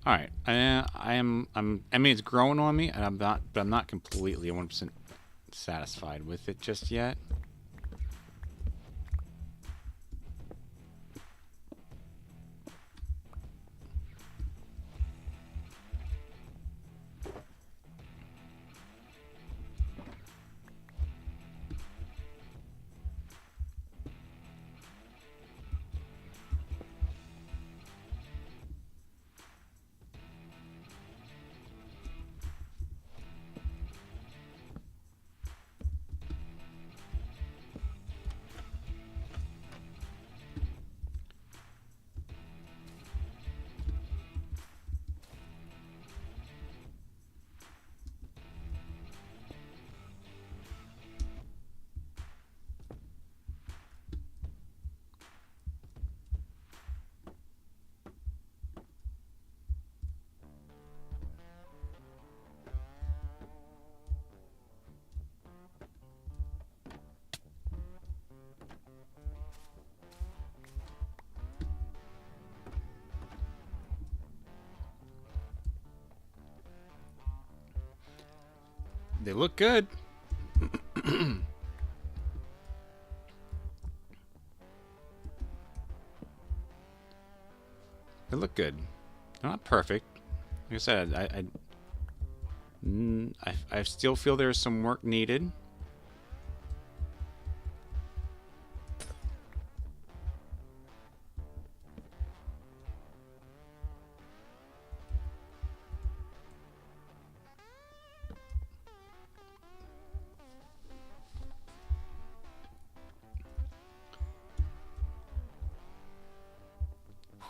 All right, I mean, it's growing on me, and I'm not completely 100% satisfied with it just yet. They look good. They look good. They're not perfect. Like I said, I still feel there's some work needed.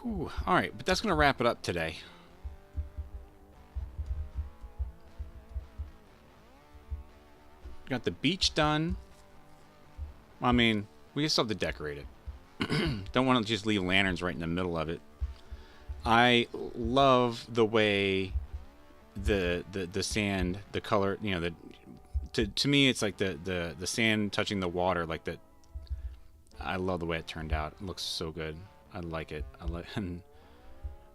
Whew. All right, but that's going to wrap it up today. Got the beach done. I mean, we still have to decorate it. Don't want to just leave lanterns right in the middle of it. I love the way the sand, the color, you know, to me it's like the sand touching the water, like that. I love the way it turned out. It looks so good. I like it. And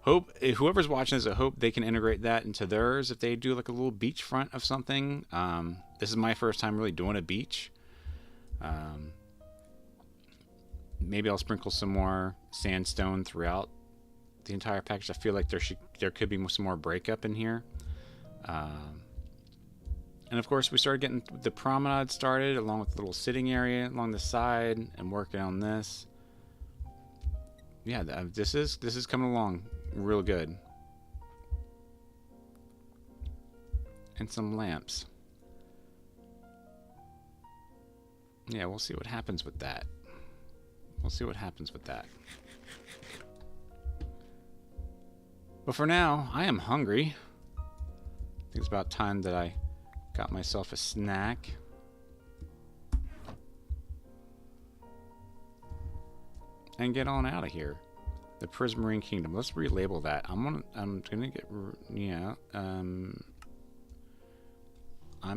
hope whoever's watching this, I hope they can integrate that into theirs if they do like a little beachfront of something. This is my first time really doing a beach. Maybe I'll sprinkle some more sandstone throughout the entire package. I feel like there could be some more breakup in here. And of course, we started getting the promenade started, along with the little sitting area along the side, and working on this. Yeah, this is coming along real good. And some lamps. Yeah, we'll see what happens with that. We'll see what happens with that. But for now, I am hungry. I think it's about time that I got myself a snack. And get on out of here. The Prismarine Kingdom. Let's relabel that. I'm gonna get, yeah. I'm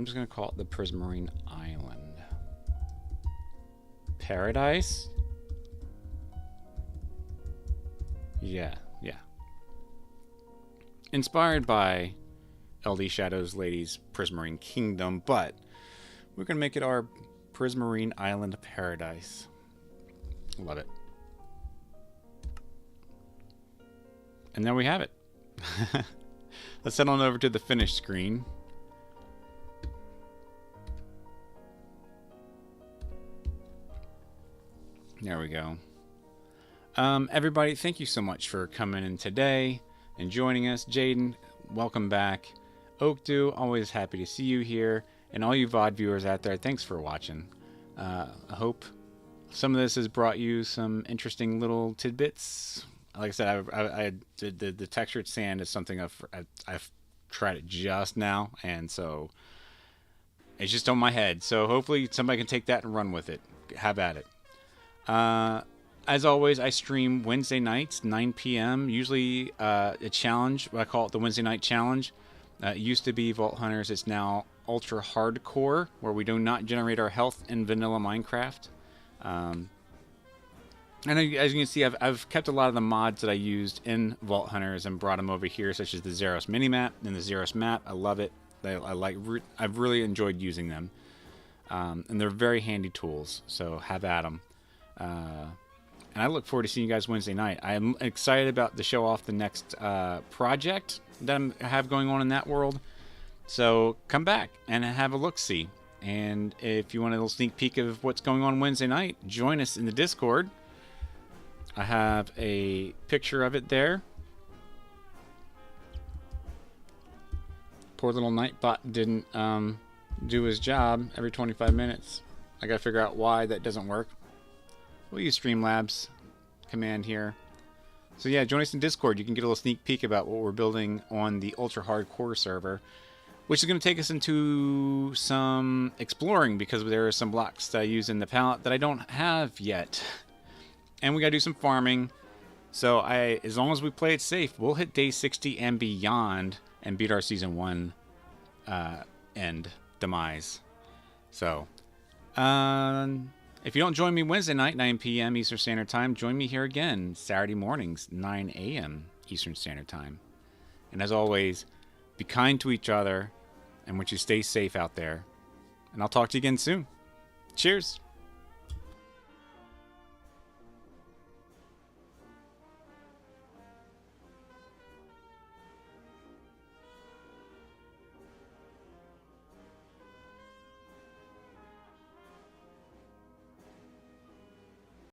just gonna call it the Prismarine Island. Paradise? Yeah. Inspired by LD Shadow's Lady's Prismarine Kingdom, but we're gonna make it our Prismarine Island Paradise. Love it. And there we have it. Let's head on over to the finished screen. There we go. Everybody, thank you so much for coming in today and joining us. Jaden, welcome back. Oakdew, always happy to see you here. And all you VOD viewers out there, thanks for watching. I hope some of this has brought you some interesting little tidbits. Like I said, the textured sand is something I've tried it just now, and so it's just on my head. So hopefully somebody can take that and run with it. Have at it. As always, I stream Wednesday nights, 9 p.m. Usually a challenge. I call it the Wednesday Night Challenge. It used to be Vault Hunters. It's now Ultra Hardcore, where we do not generate our health in vanilla Minecraft. And as you can see, I've kept a lot of the mods that I used in Vault Hunters and brought them over here, such as the Zeros minimap and the Zeros map. I love it. I've really enjoyed using them. And they're very handy tools, so have at them. And I look forward to seeing you guys Wednesday night. I'm excited about to show off the next project that I have going on in that world. So come back and have a look-see. And if you want a little sneak peek of what's going on Wednesday night, join us in the Discord. I have a picture of it there. Poor little Nightbot didn't do his job every 25 minutes. I gotta figure out why that doesn't work. We'll use Streamlabs command here. So yeah, join us in Discord. You can get a little sneak peek about what we're building on the ultra hardcore server, which is going to take us into some exploring because there are some blocks that I use in the palette that I don't have yet. And we got to do some farming. So as long as we play it safe, we'll hit day 60 and beyond and beat our season 1 end demise. So, if you don't join me Wednesday night, 9 p.m. Eastern Standard Time, join me here again Saturday mornings, 9 a.m. Eastern Standard Time. And as always, be kind to each other, and want you to stay safe out there. And I'll talk to you again soon. Cheers.